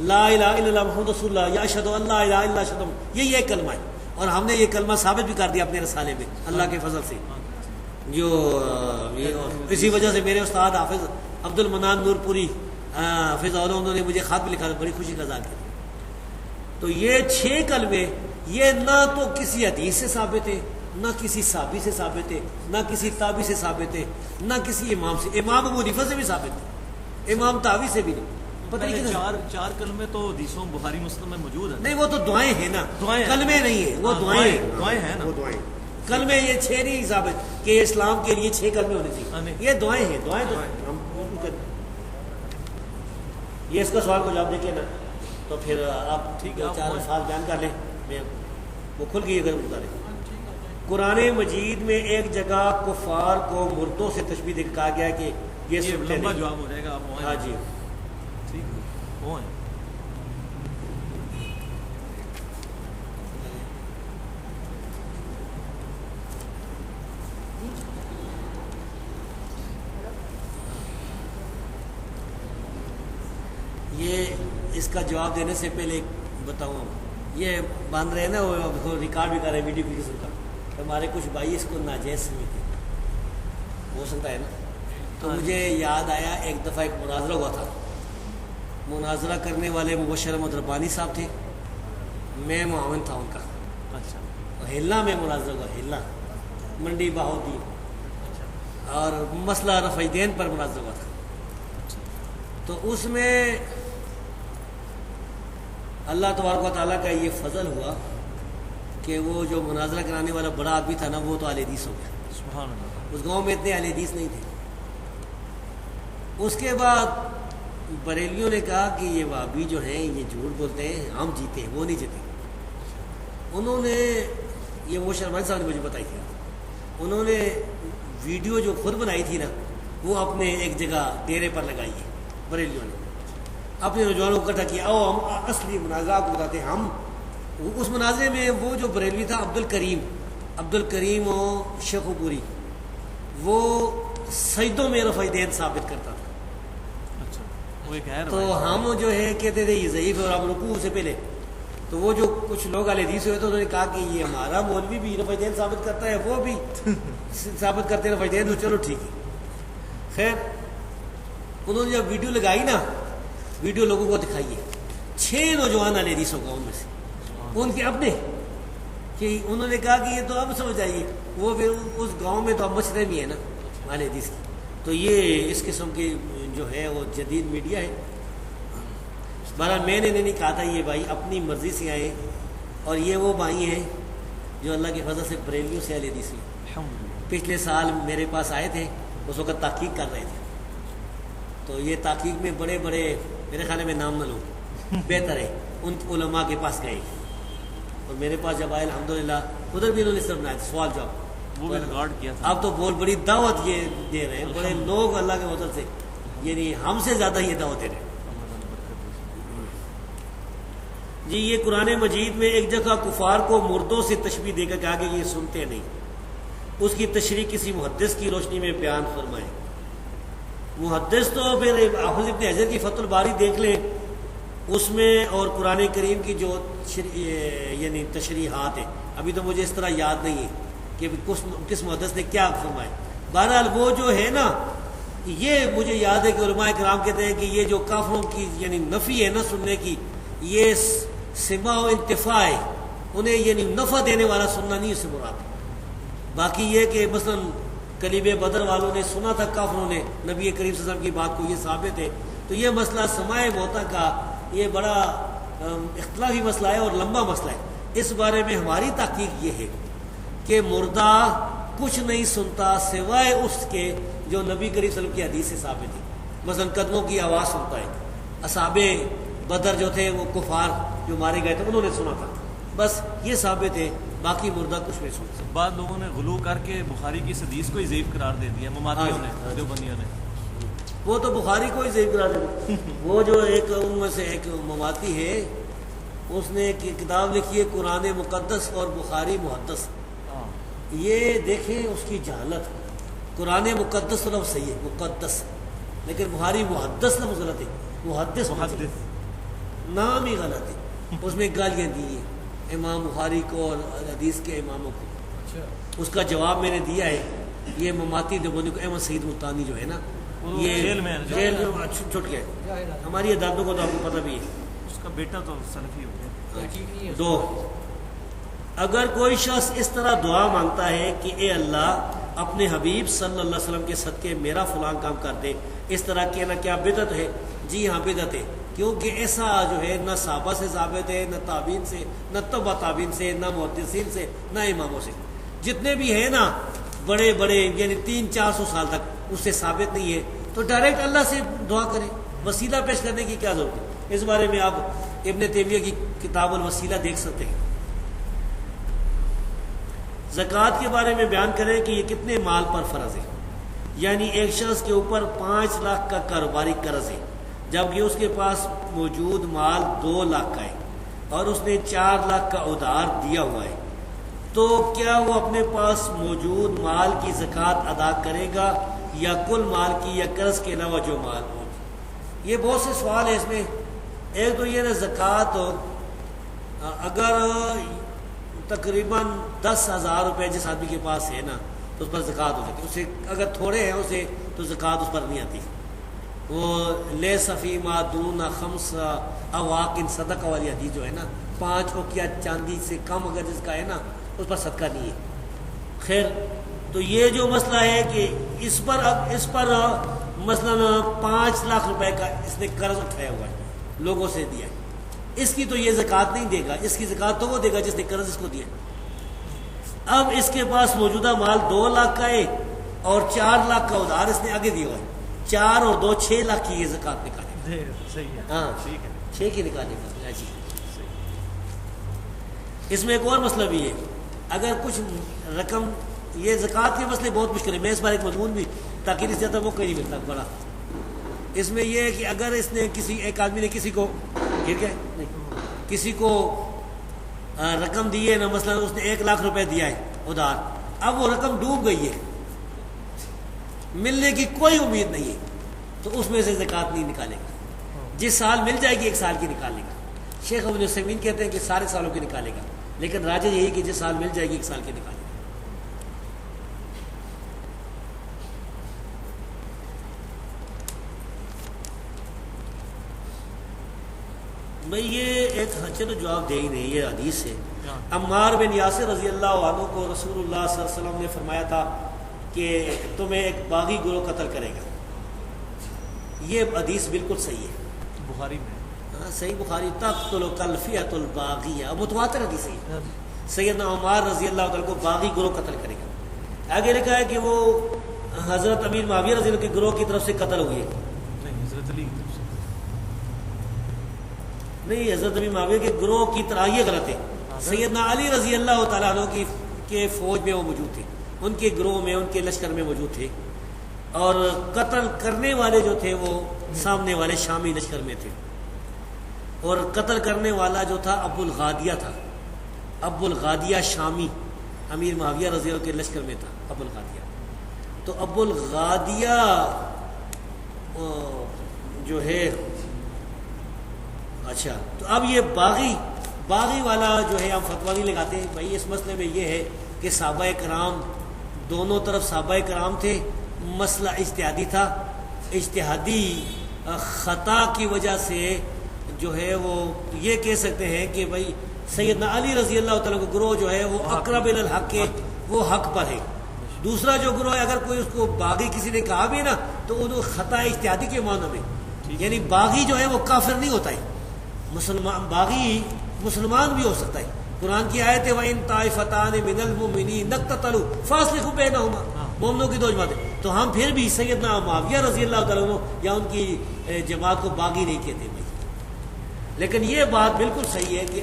Speaker 1: لا الہ الا اللہ محمد رسول اللہ، یا اشہد ان لا الہ الا اللہ اشہد، یہ ایک کلمہ ہے. اور ہم نے یہ کلمہ ثابت بھی کر دیا اپنے رسالے میں اللہ کے فضل سے. جو اسی وجہ سے میرے استاد حافظ عبد المنان نور پوری حافظ اور انہوں نے مجھے خط بھی لکھا، بڑی خوشی کا اظہار کیا. تو یہ 6 کلمے یہ نہ تو کسی حدیث سے ثابت ہے، نہ کسی صحابی سے ثابت ہے، نہ کسی تابعی سے ثابت ہے، نہ کسی امام سے. امام ابو حنیفہ سے بھی ثابت ہے، امام تابعی سے بھی نہیں. پتہ نہیں
Speaker 2: چار کلمے تو حدیثوں بخاری مسلم میں موجود ہیں.
Speaker 1: نہیں، وہ تو دعائیں ہیں نا،
Speaker 2: دعائیں
Speaker 1: کلمے نہیں ہیں، وہ
Speaker 2: دعائیں ہیں نا.
Speaker 1: وہ دعائیں. کلمے یہ 6 نہیں ثابت کہ اسلام کے لیے 6 کلمے ہونے چاہیے، یہ دعائیں ہیں. دعائیں تو ہم یہ اس کا سوال کو جواب دیکھیں نا، تو پھر آپ ٹھیک ہے 4 سال بیان کر لیں، میں وہ کھل گئی اگر بتا رہے. قرآن مجید میں ایک جگہ کفار کو مردوں سے تشبیہ دے کہا گیا کہ یہ سنتے
Speaker 2: لمبا
Speaker 1: نہیں.
Speaker 2: جواب ہو جائے گا. آپ
Speaker 1: ہاں جی.
Speaker 2: ٹھیک وہ ہیں.
Speaker 1: یہ اس کا جواب دینے سے پہلے بتاؤں، یہ باندھ رہے ہیں نا، وہ ریکارڈ بھی کر رہے ہیں ویڈیو کی قسم کا. ہمارے کچھ بھائی اس کو ناجائز سمجھتے ہو سکتا ہے نا. تو مجھے یاد آیا ایک دفعہ ایک مناظرہ ہوا تھا، مناظرہ کرنے والے مبشر احمد ربانی صاحب تھے، میں معاون تھا ان کا.
Speaker 2: اچھا.
Speaker 1: ہیلا میں مناظرہ ہوا، ہیلا منڈی بہودی، اور مسئلہ رفع دین پر مناظرہ ہوا تھا. تو اس میں اللہ تبارک و تعالیٰ کا یہ فضل ہوا کہ وہ جو مناظرہ کرانے والا بڑا آدمی تھا نا، وہ تو اہل حدیث ہو گیا.
Speaker 2: سبحان اللہ.
Speaker 1: اس گاؤں میں اتنے اہل حدیث نہیں تھے. اس کے بعد بریلیوں نے کہا کہ یہ وہابی جو ہیں یہ جھوٹ بولتے ہیں، ہم جیتے ہیں، وہ نہیں جیتے. انہوں نے یہ وہ شرمانی صاحب نے مجھے بتائی تھی، انہوں نے ویڈیو جو خود بنائی تھی نا، وہ اپنے ایک جگہ ڈیرے پر لگائی ہے. بریلیوں نے اپنے نوجوانوں کو اکٹھا کیا، ہم اصلی مناظرہ کو بتاتے ہیں. ہم اس مناظرے میں وہ جو بریلوی تھا عبد الکریم و شیخو پوری، وہ سجدوں میں رفع دین ثابت کرتا تھا.
Speaker 2: اچھا. وہ ایک ہے.
Speaker 1: تو ہم جو ہے کہتے تھے یہ ضعیف ہے اور ہم رکوع سے پہلے. تو وہ جو کچھ لوگ اہل حدیث ہوئے تو انہوں نے کہا کہ یہ ہمارا مولوی بھی رفع دین ثابت کرتا ہے، وہ بھی ثابت کرتے ہیں رفع دین، تو چلو ٹھیک ہے. خیر انہوں نے جب ویڈیو لگائی نا، ویڈیو لوگوں کو دکھائیے، 6 نوجوان اہل حدیث ہو گاؤں میں سے، ان کے اپنے، کہ انہوں نے کہا کہ یہ تو اب سمجھ آئیے، وہ پھر اس گاؤں میں تو اب مسئلے بھی ہے نا اہل حدیث کی. تو یہ اس قسم کی جو ہے وہ جدید میڈیا ہے. بہرحال میں نے نہیں کہا تھا، یہ بھائی اپنی مرضی سے آئے، اور یہ وہ بھائی ہیں جو اللہ کے فضل سے بریلیوں سے اہل حدیث ہیں. پچھلے سال میرے پاس آئے تھے، اس وقت تحقیق کر رہے تھے. تو یہ تحقیق میں بڑے بڑے، میرے خیال میں نام نہ لوں، بہتر ہے ان علماء کے پاس گئے. اور میرے پاس جب آئے الحمدللہ ادھر بھی انہوں نے صرف بنایا سوال جواب،
Speaker 2: وہ بھی ریکارڈ کیا تھا.
Speaker 1: آپ تو بڑی دعوت یہ دے رہے ہیں، بڑے لوگ اللہ کے فضل سے یعنی ہم سے زیادہ یہ دعوت دے رہے ہیں. جی یہ قرآن مجید میں ایک جگہ کفار کو مردوں سے تشبیہ دے کر کہا کہ یہ سنتے نہیں، اس کی تشریح کسی محدث کی روشنی میں بیان فرمائیں. محدث تو پھر حافظ ابن حجر کی فتح الباری دیکھ لیں، اس میں اور قرآن کریم کی جو یعنی تشریحات ہیں، ابھی تو مجھے اس طرح یاد نہیں ہے کہ کس محدث نے کیا فرمایا. بہرحال وہ جو ہے نا، یہ مجھے یاد ہے کہ علماء کرام کہتے ہیں کہ یہ جو کافروں کی یعنی نفی ہے نا سننے کی، یہ سماع و انتفاع ہے، انہیں یعنی نفع دینے والا سننا نہیں اس سے مراد. باقی یہ کہ مثلا کلیب بدر والوں نے سنا تھا کافروں نے نبی کریم صلی اللہ علیہ وسلم کی بات کو، یہ ثابت ہے. تو یہ مسئلہ سماع موتا کا یہ بڑا اختلافی مسئلہ ہے اور لمبا مسئلہ ہے. اس بارے میں ہماری تحقیق یہ ہے کہ مردہ کچھ نہیں سنتا سوائے اس کے جو نبی کریم صلی اللہ علیہ وسلم کی حدیث سے ثابت ہے. مثلا قدموں کی آواز سنتا ہے. اصحاب بدر جو تھے وہ کفار جو مارے گئے تھے انہوں نے سنا تھا، بس یہ ثابت ہے، باقی مردہ کچھ نہیں سنتا.
Speaker 2: بعض لوگوں نے غلو کر کے بخاری کی اس حدیث کو ہی ضعیف قرار دے دیا، مماتیوں نے، دیوبندیوں نے.
Speaker 1: وہ تو بخاری کو ہی ضعیف قرار دے. وہ جو ایک ان میں سے ایک مماتی ہے، اس نے ایک کتاب لکھی ہے قرآن مقدس اور بخاری محدث. یہ دیکھیں اس کی جہالت. قرآن مقدس لفظ صحیح ہے مقدس، لیکن بخاری محدث لفظ غلط ہے. محدث نام ہی غلط ہے. اس میں گالیاں دی ہیں امام بخاری کو اور حدیث کے اماموں کو. اس کا جواب میں نے دیا ہے. یہ مماتی دیوبندی کو احمد سعید ملتانی جو ہے نا، یہ جیل میں چھٹ گئے. ہماری عدالتوں کو تو آپ کو پتہ بھی ہے.
Speaker 2: اس کا بیٹا تو سلفی ہو گیا.
Speaker 1: دو، اگر کوئی شخص اس طرح دعا مانگتا ہے کہ اے اللہ اپنے حبیب صلی اللہ علیہ وسلم کے صدقے میرا فلاں کام کر دے، اس طرح کہنا کیا بدعت ہے؟ جی ہاں بدعت ہے، کیونکہ ایسا جو ہے نہ صحابہ سے ثابت ہے، نہ تابعین سے، نہ تبع تابعین سے، نہ محدثین سے، نہ اماموں سے. جتنے بھی ہیں نا بڑے بڑے یعنی 300-400 سال تک اس سے ثابت نہیں ہے. تو ڈائریکٹ اللہ سے دعا کریں، وسیلہ پیش کرنے کی کیا ضرورت ہے؟ اس بارے میں آپ ابن تیمیہ کی کتاب الوسیلہ دیکھ سکتے ہیں. زکوٰۃ کے بارے میں بیان کریں کہ یہ کتنے مال پر فرض ہے. یعنی ایک شخص کے اوپر 5 لاکھ کا کاروباری قرض ہے، جبکہ اس کے پاس موجود مال 2 لاکھ کا ہے اور اس نے 4 لاکھ کا ادھار دیا ہوا ہے، تو کیا وہ اپنے پاس موجود مال کی زکوٰۃ ادا کرے گا یا کل مال کی یا قرض کے علاوہ جو مال ہو؟ یہ بہت سے سوال ہیں اس میں. ایک تو یہ نا زکوٰۃ اگر تقریباً 10,000 روپے جس آدمی کے پاس ہے نا تو اس پر زکوٰۃ ہو جاتی ہے. اسے اگر تھوڑے ہیں اسے تو زکوٰۃ اس پر نہیں آتی. وہ لے صفی ما دون خمس اواقن صدقہ والی حدیث جو ہے نا، 5 اوقیہ چاندی سے کم اگر جس کا ہے نا اس پر صدقہ نہیں ہے. خیر، تو یہ جو مسئلہ ہے کہ اس پر مثلا 5 لاکھ روپے کا اس نے قرض اٹھایا ہوا ہے، لوگوں سے دیا ہے، اس کی تو یہ زکوٰۃ نہیں دے گا. اس کی زکوٰۃ تو وہ دے گا جس نے قرض اس کو دیا. اب اس کے پاس موجودہ مال 2 لاکھ کا ہے اور 4 لاکھ کا ادھار اس نے آگے دیا ہوا ہے. 4 اور 2 6 لاکھ کی یہ زکوٰۃ نکالے گا.
Speaker 2: صحیح ہے،
Speaker 1: ہاں
Speaker 2: ٹھیک ہے.
Speaker 1: 6 کی نکالے گا. جی اس میں ایک اور مسئلہ بھی ہے. اگر کچھ رقم، یہ زکوٰۃ کے مسئلے بہت مشکل ہے. میں اس بار ایک مضمون بھی تاکہ اس زیادہ موقع نہیں ملتا بڑا. اس میں یہ ہے کہ اگر اس نے ایک آدمی نے کسی کو گر گئے نہیں کسی کو رقم دی ہے نا، مثلا اس نے 1 لاکھ روپے دیا ہے ادھار، اب وہ رقم ڈوب گئی ہے، ملنے کی کوئی امید نہیں ہے، تو اس میں سے زکوٰۃ نہیں نکالے گا. جس سال مل جائے گی 1 سال کی نکالے گا. شیخ ابن عثیمین کہتے ہیں کہ سارے سالوں کی نکالے گا، لیکن راجح یہی کہ جس سال مل جائے گی 1 سال کی نکالے گا. بھئی یہ ایک چلو جواب دے ہی نہیں، یہ حدیث ہے. عمار بن یاسر رضی اللہ عنہ کو رسول اللہ صلی اللہ علیہ وسلم نے فرمایا تھا کہ تمہیں ایک باغی گروہ قتل کرے گا. یہ حدیث بالکل صحیح ہے
Speaker 2: بخاری میں.
Speaker 1: ہاں صحیح بخاری. تقتل الفئۃ الباغیہ، متواتر حدیث ہے. سیدنا عمار رضی اللہ تعالیٰ کو باغی گروہ قتل کرے گا. آگے لکھا ہے کہ وہ حضرت امیر معاویہ رضی اللہ کے گروہ کی طرف سے قتل ہوئی ہے.
Speaker 2: نہیں، حضرت علی کی طرف سے
Speaker 1: نہیں، حضرت امیر معاویہ کے گروہ کی طرح، یہ غلط ہے. سیدنا علی رضی اللہ تعالیٰ عنہ کی کے فوج میں وہ موجود تھے، ان کے گروہ میں، ان کے لشکر میں موجود تھے، اور قتل کرنے والے جو تھے وہ سامنے والے شامی لشکر میں تھے، اور قتل کرنے والا جو تھا ابو الغادیہ تھا، ابو الغادیہ شامی امیر معاویہ رضی اللہ عنہ کے لشکر میں تھا ابو الغادیہ۔ تو ابو الغادیہ جو ہے، اچھا تو اب یہ باغی والا جو ہے ہم فتویٰ نہیں لگاتے بھائی، اس مسئلے میں یہ ہے کہ صحابہ کرام دونوں طرف صحابہ کرام تھے، مسئلہ اجتہادی تھا، اجتہادی خطا کی وجہ سے جو ہے وہ یہ کہہ سکتے ہیں کہ بھائی سیدنا علی رضی اللہ تعالیٰ کو گروہ جو ہے وہ اقرب الی الحق کے، وہ حق پر ہے۔ دوسرا جو گروہ ہے اگر کوئی اس کو باغی کسی نے کہا بھی نا تو وہ خطا اجتہادی کے معنی میں، یعنی باغی جو ہے وہ کافر نہیں ہوتا ہے، باغی مسلمان بھی ہو سکتا ہے۔ قرآن کی آیت ہے وَإِن طَائِفَتَانِ مِنَ الْمُؤْمِنِينَ اقْتَتَلُوا فَأَصْلِحُوا بَيْنَهُمَا، مومنوں کی دو جماعتیں، تو ہم پھر بھی سیدنا معاویہ رضی اللہ تعالیٰ عنہ یا ان کی جماعت کو باغی نہیں کہتے بھائی۔ لیکن یہ بات بالکل صحیح ہے کہ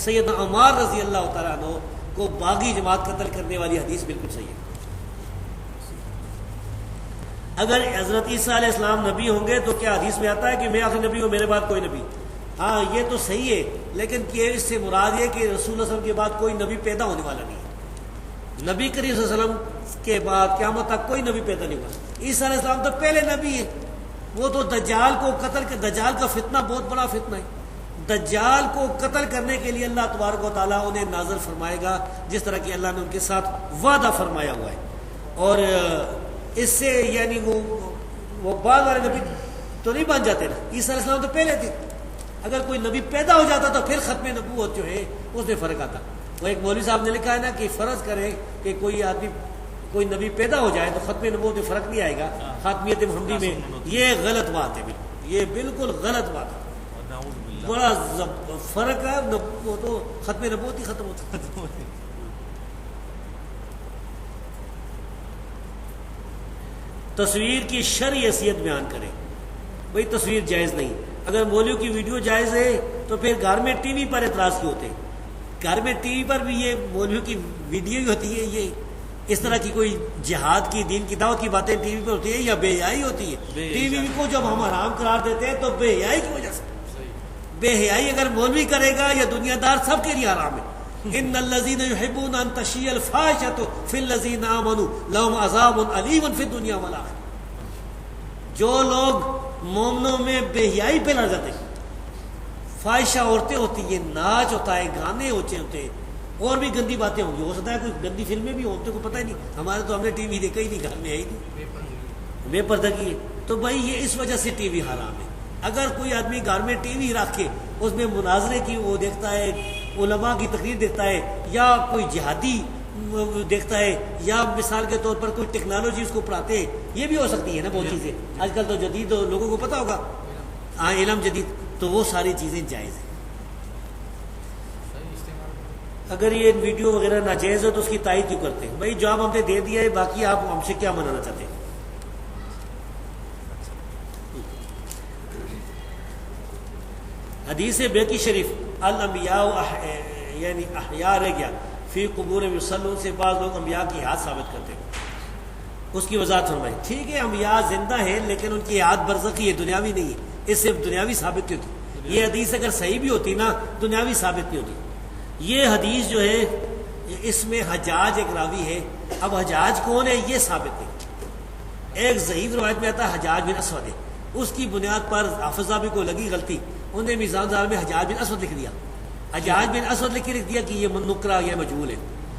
Speaker 1: سیدنا عمار رضی اللہ تعالیٰ عنہ کو باغی جماعت قتل کرنے والی حدیث بالکل صحیح ہے۔ اگر حضرت عیسیٰ علیہ السلام نبی ہوں گے تو کیا حدیث میں آتا ہے کہ میں آخری نبی ہوں، میرے بعد کوئی نبی؟ ہاں یہ تو صحیح ہے، لیکن اس سے مراد یہ کہ رسول اللہ صلی اللہ علیہ وسلم کے بعد کوئی نبی پیدا ہونے والا نہیں ہے۔ نبی کریم صلی اللہ علیہ وسلم کے بعد قیامت تک کوئی نبی پیدا نہیں ہوا۔ عیسیٰ علیہ السلام تو پہلے نبی ہے، وہ تو دجال کو قتل کر، دجال کا فتنہ بہت بڑا فتنہ ہے، دجال کو قتل کرنے کے لیے اللہ تبارک و تعالیٰ انہیں نازل فرمائے گا، جس طرح کہ اللہ نے ان کے ساتھ وعدہ فرمایا ہوا ہے۔ اور اس سے یعنی وہ بعد والے نبی تو نہیں بن جاتے نا، عیسیٰ علیہ السلام تو پہلے تھے، اگر کوئی نبی پیدا ہو جاتا تو پھر ختم نبوت جو ہے اس میں فرق آتا۔ وہ ایک مولوی صاحب نے لکھا ہے نا کہ فرض کرے کہ کوئی آدمی کوئی نبی پیدا ہو جائے تو ختم نبوت میں فرق نہیں آئے گا، خاتمیت محمدی میں۔ یہ غلط بات ہے، بالکل یہ بالکل غلط بات ہے، بڑا فرق ہے، وہ تو ختم نبوت ہی ختم ہوتا۔ تصویر کی شرعی حیثیت بیان کریں، بھائی تصویر جائز نہیں۔ اگر مولوی کی ویڈیو جائز ہے تو پھر گھر میں ٹی وی پر اعتراض کیوں ہوتے ہیں؟ گھر میں ٹی وی پر بھی یہ مولوی کی ویڈیو ہی ہوتی ہے، یہ اس طرح کی کوئی جہاد کی، دین کی دعوت کی باتیں ٹی وی پر ہوتی ہے یا بے حیائی ہوتی ہے؟ ٹی وی کو جب ہم حرام قرار دیتے ہیں تو بے حیائی کی وجہ سے، بے حیائی اگر مولوی کرے گا یا دنیا دار سب کے لیے حرام ہے۔ ان الذين يحبون ان تشيع الفاحشة في الذين امنوا لهم عذاب اليم في الدنيا والآخرة، جو لوگ مومنوں میں بے حیائی پھیلا جاتے ہیں، فاحشہ عورتیں ہوتی ہیں، ناچ ہوتا ہے، گانے ہوتے ہیں، اور بھی گندی باتیں ہوں گی، ہو سکتا ہے کوئی گندی فلمیں بھی ہوں، کو پتہ ہی نہیں، ہمارے تو ہم نے ٹی وی دیکھا ہی نہیں، گھر میں ہے ہی نہیں، بے پردگی ہے۔ تو بھائی یہ اس وجہ سے ٹی وی حرام ہے۔ اگر کوئی آدمی گھر میں ٹی وی رکھ کے اس میں مناظرے کی وہ دیکھتا ہے، علماء کی تقریر دیکھتا ہے، یا کوئی جہادی دیکھتا ہے، یا مثال کے طور پر کوئی ٹیکنالوجی اس کو پڑھاتے ہیں، یہ بھی ہو سکتی ہے نا بہت چیزیں، آج کل تو جدید لوگوں کو پتہ ہوگا، ہاں علم جدید، تو وہ ساری چیزیں جائز ہیں۔ اگر یہ ویڈیو وغیرہ ناجائز ہو تو اس کی تائید کیوں کرتے ہیں؟ بھائی جواب ہم نے دے دیا ہے، باقی آپ ہم سے کیا منانا چاہتے ہیں؟ حدیث بیقی شریف الانبیاء یعنی احیاء رہ گیا فی قبور یصلون سے بعض لوگ انبیاء کی حیات ثابت کرتے ہیں، اس کی وضاحت فرمائی۔ ٹھیک ہے انبیاء زندہ ہیں لیکن ان کی حیات برزخی ہے، دنیاوی نہیں ہے، اس سے دنیاوی ثابت نہیں ہوتی۔ یہ حدیث اگر صحیح بھی ہوتی نا دنیاوی ثابت نہیں ہوتی۔ یہ حدیث جو ہے اس میں حجاج ایک راوی ہے، اب حجاج کون ہے یہ ثابت نہیں۔ ایک ضعیف روایت میں آتا ہے حجاج بن اسود ہے، اس کی بنیاد پر حافظ صاحب کو لگی غلطی، انہوں نے میزان دار میں حجاج بن اسود لکھ دیا، حجاج بن اسود لکھ دیا کہ یہ نکرہ یا مجہول ہے۔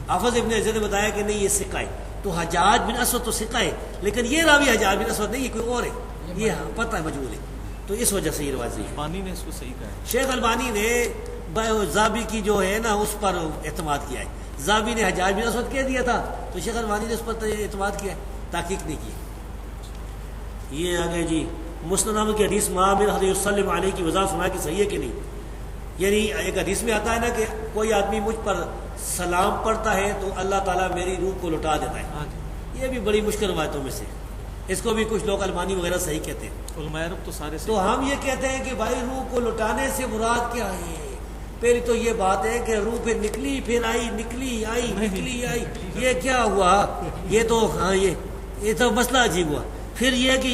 Speaker 1: حافظ ابن حجر نے بتایا کہ نہیں یہ ثقہ ہے، تو حجاج بن اسود تو ثقہ ہے لیکن یہ راوی حجاج بن اسود نہیں، یہ کوئی اور ہے، یہ پتہ ہے مجہول ہے، تو اس وجہ سے یہ روایت صحیح ہے۔
Speaker 2: البانی نے اس کو صحیح کہا ہے،
Speaker 1: شیخ البانی نے زابی کی جو ہے نا اس پر اعتماد کیا ہے، زابی نے حجاج بن اسود کہہ دیا تھا تو شیخ البانی نے اس پر اعتماد کیا ہے، تحقیق نہیں کی۔ یہ آگے جی مسند احمد کی حدیث معامر حضرت صلی اللہ علیہ کی وضاحت فرمایا کہ صحیح ہے کہ نہیں، یعنی ایک حدیث میں آتا ہے نا کہ کوئی آدمی مجھ پر سلام پڑھتا ہے تو اللہ تعالیٰ میری روح کو لوٹا دیتا ہے، یہ بھی بڑی مشکل روایتوں میں سے، اس کو بھی کچھ لوگ المانی وغیرہ صحیح کہتے ہیں،
Speaker 2: علماء عرب تو سارے
Speaker 1: تو ہم یہ کہتے ہیں کہ بھائی روح کو لوٹانے سے مراد کیا ہے؟ پہلی تو یہ بات ہے کہ روح پھر نکلی پھر آئی نکلی آئی نکلی آئی، یہ کیا ہوا؟ یہ تو ہاں یہ تو مسئلہ عجیب ہوا۔ پھر یہ کہ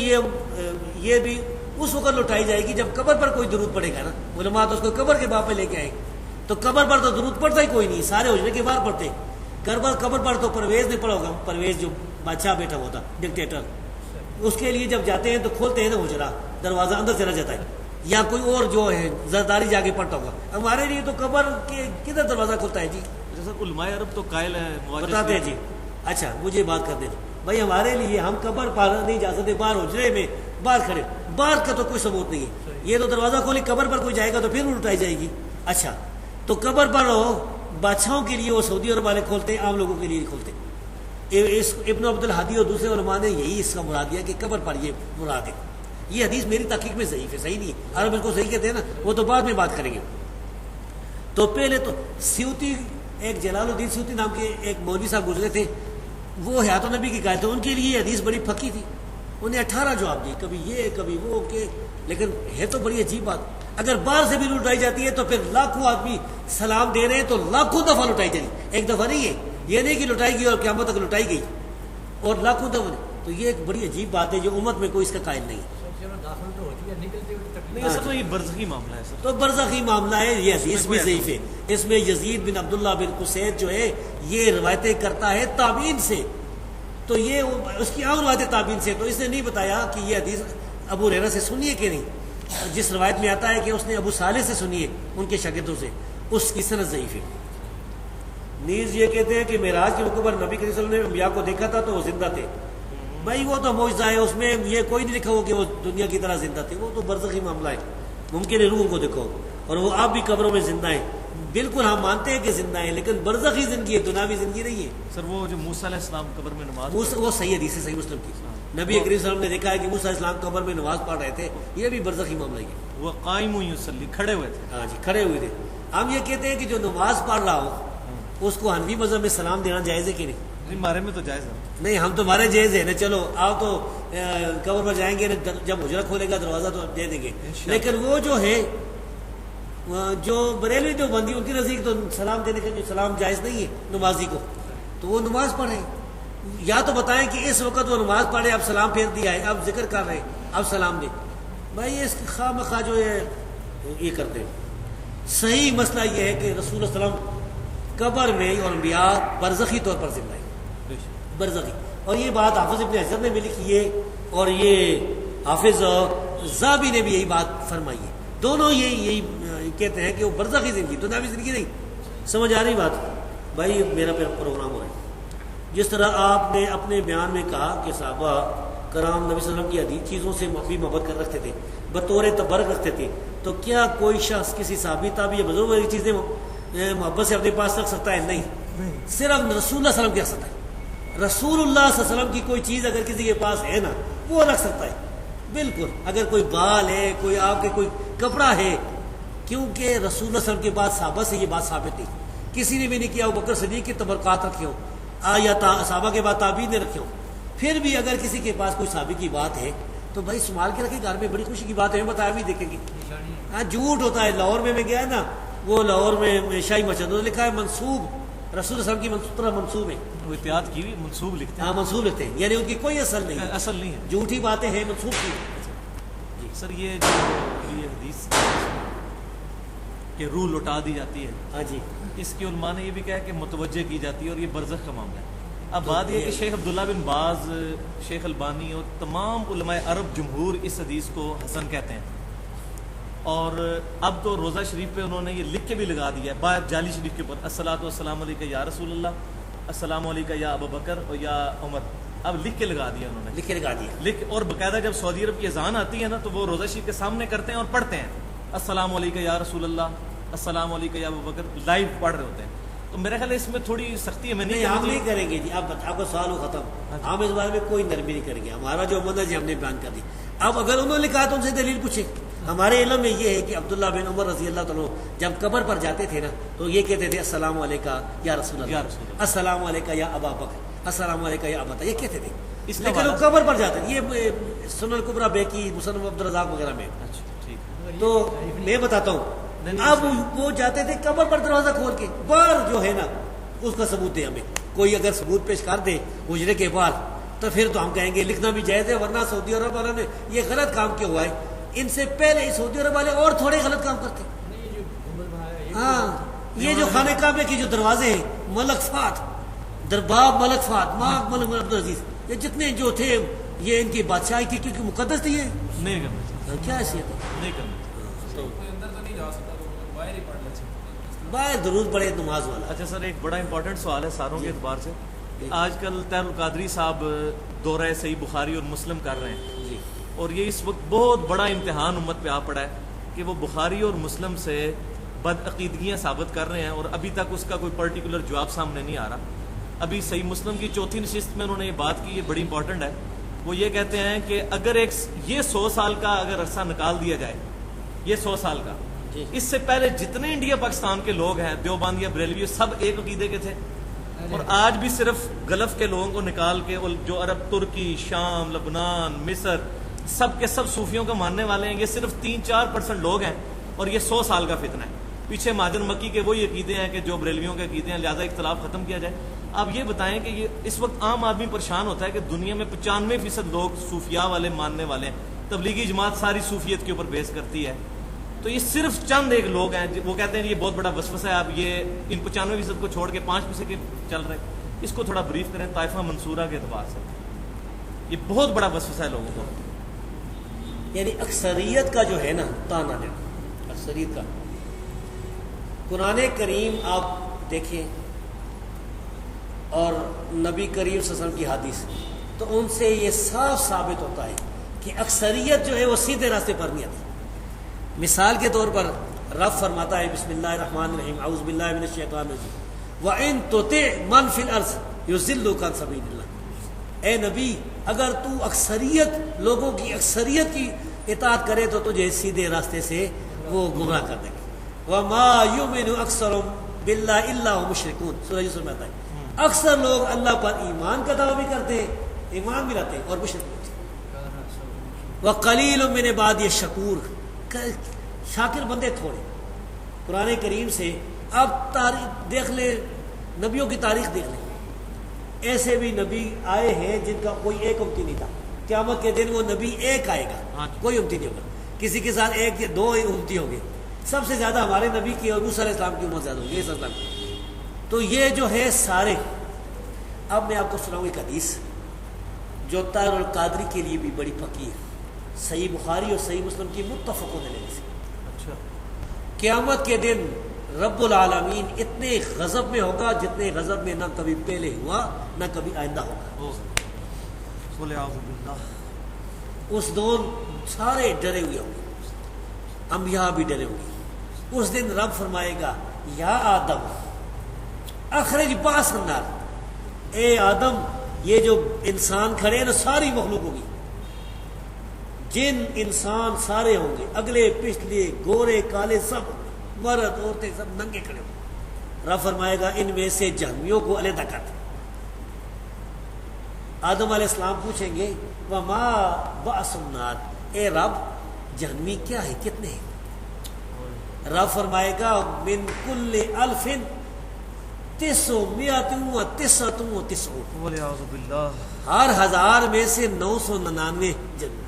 Speaker 1: یہ بھی اس وقت لوٹائی جائے گی جب قبر پر کوئی درود پڑے گا نا، علماء تو اس کو قبر کے باپ پہ لے کے آئے، تو قبر پر تو درود پڑتا ہی کوئی نہیں، سارے حجرے کے باہر پڑتے۔ قبر پر تو پرویز نہیں پڑا ہوگا، پرویز جو بادشاہ بیٹھا ہوتا ڈکٹیٹر، اس کے لیے جب جاتے ہیں تو کھولتے ہیں نا حجرا، دروازہ اندر چلا جاتا ہے، یا کوئی اور جو ہے زرداری جا کے پڑتا ہوگا۔ ہمارے لیے تو قبر کے کدھر دروازہ کھلتا ہے جی؟
Speaker 2: جیسا علماء عرب تو قائل ہے،
Speaker 1: بتاتے ہیں جی۔ اچھا مجھے بات کر دیں بھائی، ہمارے لیے ہم قبر پر نہیں جا سکتے، باہر حجرے میں باہر کھڑے، باہر کا تو کوئی ثبوت نہیں ہے، یہ تو دروازہ کھولی، قبر پر کوئی جائے گا تو پھر اٹھائی جائے گی۔ اچھا تو قبر پر بادشاہوں کے لیے وہ سعودی عرب والے کھولتے ہیں، عام لوگوں کے لیے نہیں کھولتے۔ ابن عبد الحادی اور دوسرے علماء نے یہی اس کا مراد دیا کہ قبر پر یہ مراد ہے۔ یہ حدیث میری تحقیق میں ضعیف ہے، صحیح نہیں ہے، عرب اس کو صحیح کہتے ہیں نا، وہ تو بعد میں بات کریں گے۔ تو پہلے تو سیوطی، ایک جلال الدین سیوطی نام کے ایک مولوی صاحب گزرے تھے، وہ حیات النبی کی قائل تھے، ان کے لیے یہ حدیث بڑی پھکی تھی، انہیں 18 جواب دیے، کبھی یہ کبھی وہ کہ، لیکن ہے تو بڑی عجیب بات، اگر باہر سے بھی لوٹائی جاتی ہے تو پھر لاکھوں آدمی سلام دے رہے ہیں تو لاکھوں دفعہ لوٹائی جائے گی، ایک دفعہ نہیں ہے، یہ نہیں کہ لوٹائی گئی اور قیامت تک لوٹائی گئی اور لاکھوں دفعہ، تو یہ ایک بڑی عجیب بات ہے جو امت میں کوئی اس کا قائل نہیں ہے۔
Speaker 2: نہیں سر، یہ برزخی معاملہ ہے سر،
Speaker 1: تو برزخی معاملہ ہے، یہ حدیث بھی ضعیف ہے۔ اس میں یزید بن عبداللہ بن قسید جو ہے یہ روایتیں کرتا ہے تابعین سے، تو یہ اس کی عام روایت تابعین سے، تو اس نے نہیں بتایا کہ یہ حدیث ابو ہریرہ سے سنی ہے کہ نہیں۔ جس روایت میں آتا ہے کہ اس نے ابو صالح سے سنی ہے، ان کے شاگردوں سے، اس کی سند ضعیف ہے۔ نیز یہ کہتے ہیں کہ معراج کے موقع پر نبی کریم صلی اللہ علیہ وسلم نے انبیاء کو دیکھا تھا تو وہ زندہ تھے، بھائی وہ تو معجزہ ہے، اس میں یہ کوئی نہیں لکھا ہو کہ وہ دنیا کی طرح زندہ تھے، وہ تو برزخی معاملہ ہے، ممکن ہے روح کو دیکھو، اور وہ آپ بھی قبروں میں زندہ ہیں، بالکل ہم مانتے ہیں کہ زندہ ہیں، لیکن برزخی زندگی ہے، دنیاوی زندگی نہیں ہے۔
Speaker 2: سر وہ جو موسیٰ علیہ السلام قبر میں نماز
Speaker 1: وہ صحیح حدیث ہے، صحیح مسلم کی، نبی کریم صلی اللہ علیہ وسلم نے دیکھا ہے کہ موسیٰ علیہ السلام قبر میں نماز پڑھ رہے تھے، یہ بھی برزخی معاملہ ہے۔
Speaker 2: وہ قائم یصلی، کھڑے ہوئے تھے،
Speaker 1: ہاں جی، کھڑے ہوئے تھے۔ ہم یہ کہتے ہیں کہ جو نماز پڑھ رہا ہو اس کو حنفی مذہب میں سلام دینا جائز ہے کہ نہیں؟
Speaker 2: ہمارے میں تو جائز ہے۔
Speaker 1: نہیں، ہم تمہارے جائز ہے نا، چلو آپ تو قبر پر جائیں گے، جب حجرہ کھولے گا دروازہ تو دے دیں گے، لیکن وہ جو ہے جو بریلوی جو بندی ان کی نزدیک تو سلام دینے کا جو سلام جائز نہیں ہے نمازی کو، تو وہ نماز پڑھے، یا تو بتائیں کہ اس وقت وہ نماز پڑھے، اب سلام پھیر دیا ہے، اب ذکر کر رہے ہیں، اب سلام دے، بھائی اس خواہ مخواہ جو ہے یہ کرتے ہیں۔ صحیح مسئلہ یہ ہے کہ رسول اللہ علیہ وسلم قبر میں اور انبیاء برزخی طور پر زندہ ہے، برزخی، اور یہ بات حافظ ابن حجر نے بھی لکھی ہے، اور یہ حافظ ذہبی نے بھی یہی بات فرمائی ہے، دونوں یہی کہتے ہیں کہ وہ برزخی زندگی، دنیاوی زندگی نہیں۔ سمجھ آ رہی بات؟ بھائی میرا پروگرام ہو رہا ہے۔ جس طرح آپ نے اپنے بیان میں کہا کہ صحابہ کرام نبی صلی اللہ علیہ وسلم کی حدیث چیزوں سے بھی محبت کر رکھتے تھے، بطور تبرک رکھتے تھے، تو کیا کوئی شخص کسی صحابی تابعی یا بزرگ والی چیزیں محبت سے اپنے پاس رکھ سکتا ہے؟ نہیں، صرف رسول اللہ صلی اللہ علیہ وسلم کیا رکھ سکتا ہے۔ رسول اللہ صلی اللہ علیہ وسلم کی کوئی چیز اگر کسی کے پاس ہے نا، وہ رکھ سکتا ہے، بالکل۔ اگر کوئی بال ہے، کوئی آپ کے کوئی کپڑا ہے، کیونکہ رسول اللہ صلی اللہ علیہ وسلم کے بعد صحابہ سے یہ بات ثابت نہیں، کسی نے بھی نہیں کیا، ابوبکر صدیق کے تبرکات رکھے ہو یا صحابہ کے بعد تابعین نے رکھے ہو۔ پھر بھی اگر کسی کے پاس کوئی صحابی کی بات ہے تو بھائی سنبھال کے رکھے، گھر میں بڑی خوشی کی بات ہے، بتایا بھی دیکھیں گے۔ ہاں جھوٹ ہوتا ہے، لاہور میں گیا نا، وہ لاہور میں شاہی مسجد لکھا ہے منسوب، رسول اللہ کی طرح منسوب ہے،
Speaker 2: وہ احتیاط کی ہوئی منسوب لکھتے ہیں،
Speaker 1: ہاں منسوب لکھتے ہیں، یعنی ان کی کوئی اصل نہیں ہے،
Speaker 2: اصل نہیں ہے،
Speaker 1: جھوٹی باتیں ہیں، منسوب کی۔
Speaker 2: جی سر، یہ جو یہ حدیث کہ روح لوٹا دی جاتی ہے،
Speaker 1: ہاں جی،
Speaker 2: اس کی علماء نے یہ بھی کہا کہ متوجہ کی جاتی ہے، اور یہ برزخ کا معاملہ ہے۔ اب بات یہ کہ شیخ عبداللہ بن باز، شیخ البانی اور تمام علماء عرب جمہور اس حدیث کو حسن کہتے ہیں، اور اب تو روزہ شریف پہ انہوں نے یہ لکھ کے بھی لگا دیا ہے، باہر جعلی شریف کے اوپر، الصلاۃ والسلام علیکہ یا رسول اللہ، السلام علیکہ یا ابو بکر اور یا عمر، اب لکھ کے لگا دیا انہوں نے،
Speaker 1: لکھ کے لگا دیا،
Speaker 2: اور باقاعدہ جب سعودی عرب کی اذان آتی ہے نا تو وہ روزہ شریف کے سامنے کرتے ہیں اور پڑھتے ہیں، السلام علیکہ یا رسول اللہ، السلام علیکہ یا ابو بکر، لائیو پڑھ رہے ہوتے ہیں۔ تو میرا خیال ہے اس میں تھوڑی سختی ہے، میں
Speaker 1: نہیں ہم نہیں کریں گے جی، آپ کا سوال ہو ختم، ہم اس بارے میں کوئی نرمی نہیں کریں گے، ہمارا جو منہج ہے ہم نے بیان کر دی۔ اب اگر انہوں نے کہا تو ان سے دلیل پوچھیں، ہمارے علم میں یہ ہے کہ عبداللہ بن عمر رضی اللہ تعالیٰ جب قبر پر جاتے تھے نا تو یہ کہتے تھے السلام علیکہ یا رسول اللہ، السلام علیکہ یا ابا بکر، السلام علیکہ یا ابا، یہ کہتے تھے، لیکن وہ قبر پر جاتے تھے، یہ سنن الکبریٰ بیکی، مصنف عبدالرزاق وغیرہ میں۔
Speaker 2: اچھا ٹھیک،
Speaker 1: تو میں بتاتا ہوں اب وہ جاتے تھے قبر پر دروازہ کھول کے باہر جو ہے نا اس کا ثبوت دے ہمیں، کوئی اگر ثبوت پیش کر دے حجرے کے باہر تو پھر تو ہم کہیں گے لکھنا بھی جائز ہے، ورنہ سعودی عرب والوں نے یہ غلط کام کیا ہوا ہے. ان سے پہلے سعودی عرب والے اور تھوڑے غلط کام کرتے. ہاں یہ جو خانہ کعبے کے جو دروازے ہیں، ملک فات، درباب ملک فات، ماک ملک عبدالعزیز، یہ جتنے جو تھے یہ ان کی بادشاہی کی کیونکہ مقدس تھی، یہ
Speaker 2: نہیں کرنا چاہیے،
Speaker 1: کیا حیثیت ہے؟
Speaker 2: نہیں کرنا
Speaker 1: باہر ضرور پڑے نماز والا.
Speaker 2: اچھا سر، ایک بڑا امپورٹنٹ سوال ہے ساروں کے اعتبار سے. آج کل طاہر القادری صاحب دورہ صحیح بخاری اور مسلم کر رہے ہیں
Speaker 1: جی
Speaker 2: اور یہ اس وقت بہت بڑا امتحان امت پہ آ پڑا ہے کہ وہ بخاری اور مسلم سے بدعقیدگیاں ثابت کر رہے ہیں اور ابھی تک اس کا کوئی پرٹیکولر جواب سامنے نہیں آ رہا. ابھی صحیح مسلم کی چوتھی نشست میں انہوں نے یہ بات کی، یہ بڑی امپورٹنٹ ہے. وہ یہ کہتے ہیں کہ اگر یہ 100 سال کا اگر عرصہ نکال دیا جائے، یہ 100 سال کا، اس سے پہلے جتنے انڈیا پاکستان کے لوگ ہیں، دیوبندی بریلوی، سب ایک عقیدے کے تھے. اور آج بھی صرف گلف کے لوگوں کو نکال کے جو عرب، ترکی، شام، لبنان، مصر، سب کے سب صوفیوں کا ماننے والے ہیں. یہ صرف 3-4% لوگ ہیں اور یہ 100 سال کا فتنہ ہے. پیچھے مہاجر مکی کے وہی عقیدے ہیں کہ جو بریلویوں کے عقیدے ہیں، لہٰذا اختلاف ختم کیا جائے. آپ یہ بتائیں کہ یہ اس وقت عام آدمی پریشان ہوتا ہے کہ دنیا میں 95% لوگ صوفیاء والے ماننے والے ہیں. تبلیغی جماعت ساری صوفیت کے اوپر بیس کرتی ہے. تو یہ صرف چند ایک لوگ ہیں، وہ کہتے ہیں یہ بہت بڑا وسوسہ ہے. آپ یہ ان 95% کو چھوڑ کے 5% کے چل رہے ہیں. اس کو تھوڑا بریف کریں طائفہ منصورہ کے اعتبار سے. یہ بہت بڑا وسوسہ ہے لوگوں کو.
Speaker 1: یعنی اکثریت کا جو ہے نا تانا دینا، اکثریت کا. قرآن کریم آپ دیکھیں اور نبی کریم صلی اللہ علیہ وسلم کی حدیث، تو ان سے یہ صاف ثابت ہوتا ہے کہ اکثریت جو ہے وہ سیدھے راستے پر نہیں آتی. مثال کے طور پر رب فرماتا ہے بسم اللہ الرحمن الرحیم اعوذ باللہ من الشیطان الرجیم وَإِن تُطِعْ مَن فِي الْأَرْضِ يُضِلُّكَ عَن سَبِيلِ اللَّهِ. اے نبی اگر تو اکثریت لوگوں کی اکثریت کی اطاعت کرے تو تجھے سیدھے راستے سے وہ گمراہ کر دیں گے. وَمَا يُؤْمِنُ أَكْثَرُهُم بِاللَّهِ إِلَّا هُمْ مُشْرِكُونَ. سورہ یوسف میں آتا ہے اکثر لوگ اللہ پر ایمان کا دعویٰ بھی کرتے ہیں، ایمان بھی رہتے ہیں اور مشرک بھی ہوتے ہیں. وَقَلِيلٌ مِّنْ عِبَادِيَ الشَّكُورُ. شاکر بندے تھوڑے. قرآن کریم سے اب تاریخ دیکھ لیں، نبیوں کی تاریخ دیکھ لیں. ایسے بھی نبی آئے ہیں جن کا کوئی ایک امتی نہیں تھا. قیامت کے دن وہ نبی ایک آئے گا، کوئی امتی نہیں ہوگا. کسی کے ساتھ 1 یا 2 امتی ہوں گے. سب سے زیادہ ہمارے نبی کی اور موسیٰ علیہ السلام کی عمر زیادہ ہوگی اسلام کی. تو یہ جو ہے سارے. اب میں آپ کو سناؤں ایک حدیث جو طاہر القادری کے لیے بھی بڑی پکی ہے، صحیح بخاری اور صحیح مسلم کی متفق ہونے سے.
Speaker 2: اچھا.
Speaker 1: قیامت کے دن رب العالمین اتنے غضب میں ہوگا جتنے غضب میں نہ کبھی پہلے ہوا نہ کبھی آئندہ ہوگا. اس دور سارے ڈرے ہوئے ہوں گے، انبیاء بھی ڈرے ہوں گے. اس دن رب فرمائے گا یا آدم اخرج باس النار. اے آدم، یہ جو انسان کھڑے ہیں نا ساری مخلوق ہوگی، جن انسان سارے ہوں گے، اگلے پچھلے گورے کالے سب، مرد عورتیں سب ننگے کھڑے ہوں گے. رب فرمائے گا ان میں سے جہنمیوں کو علیحدہ کر دیں. آدم علیہ السلام پوچھیں گے وما باس النار، اے رب جہنمی کیا ہے، کتنے ہیں؟ رب فرمائے گا من کل 1999 ہر 1000 میں سے 999 جنمی.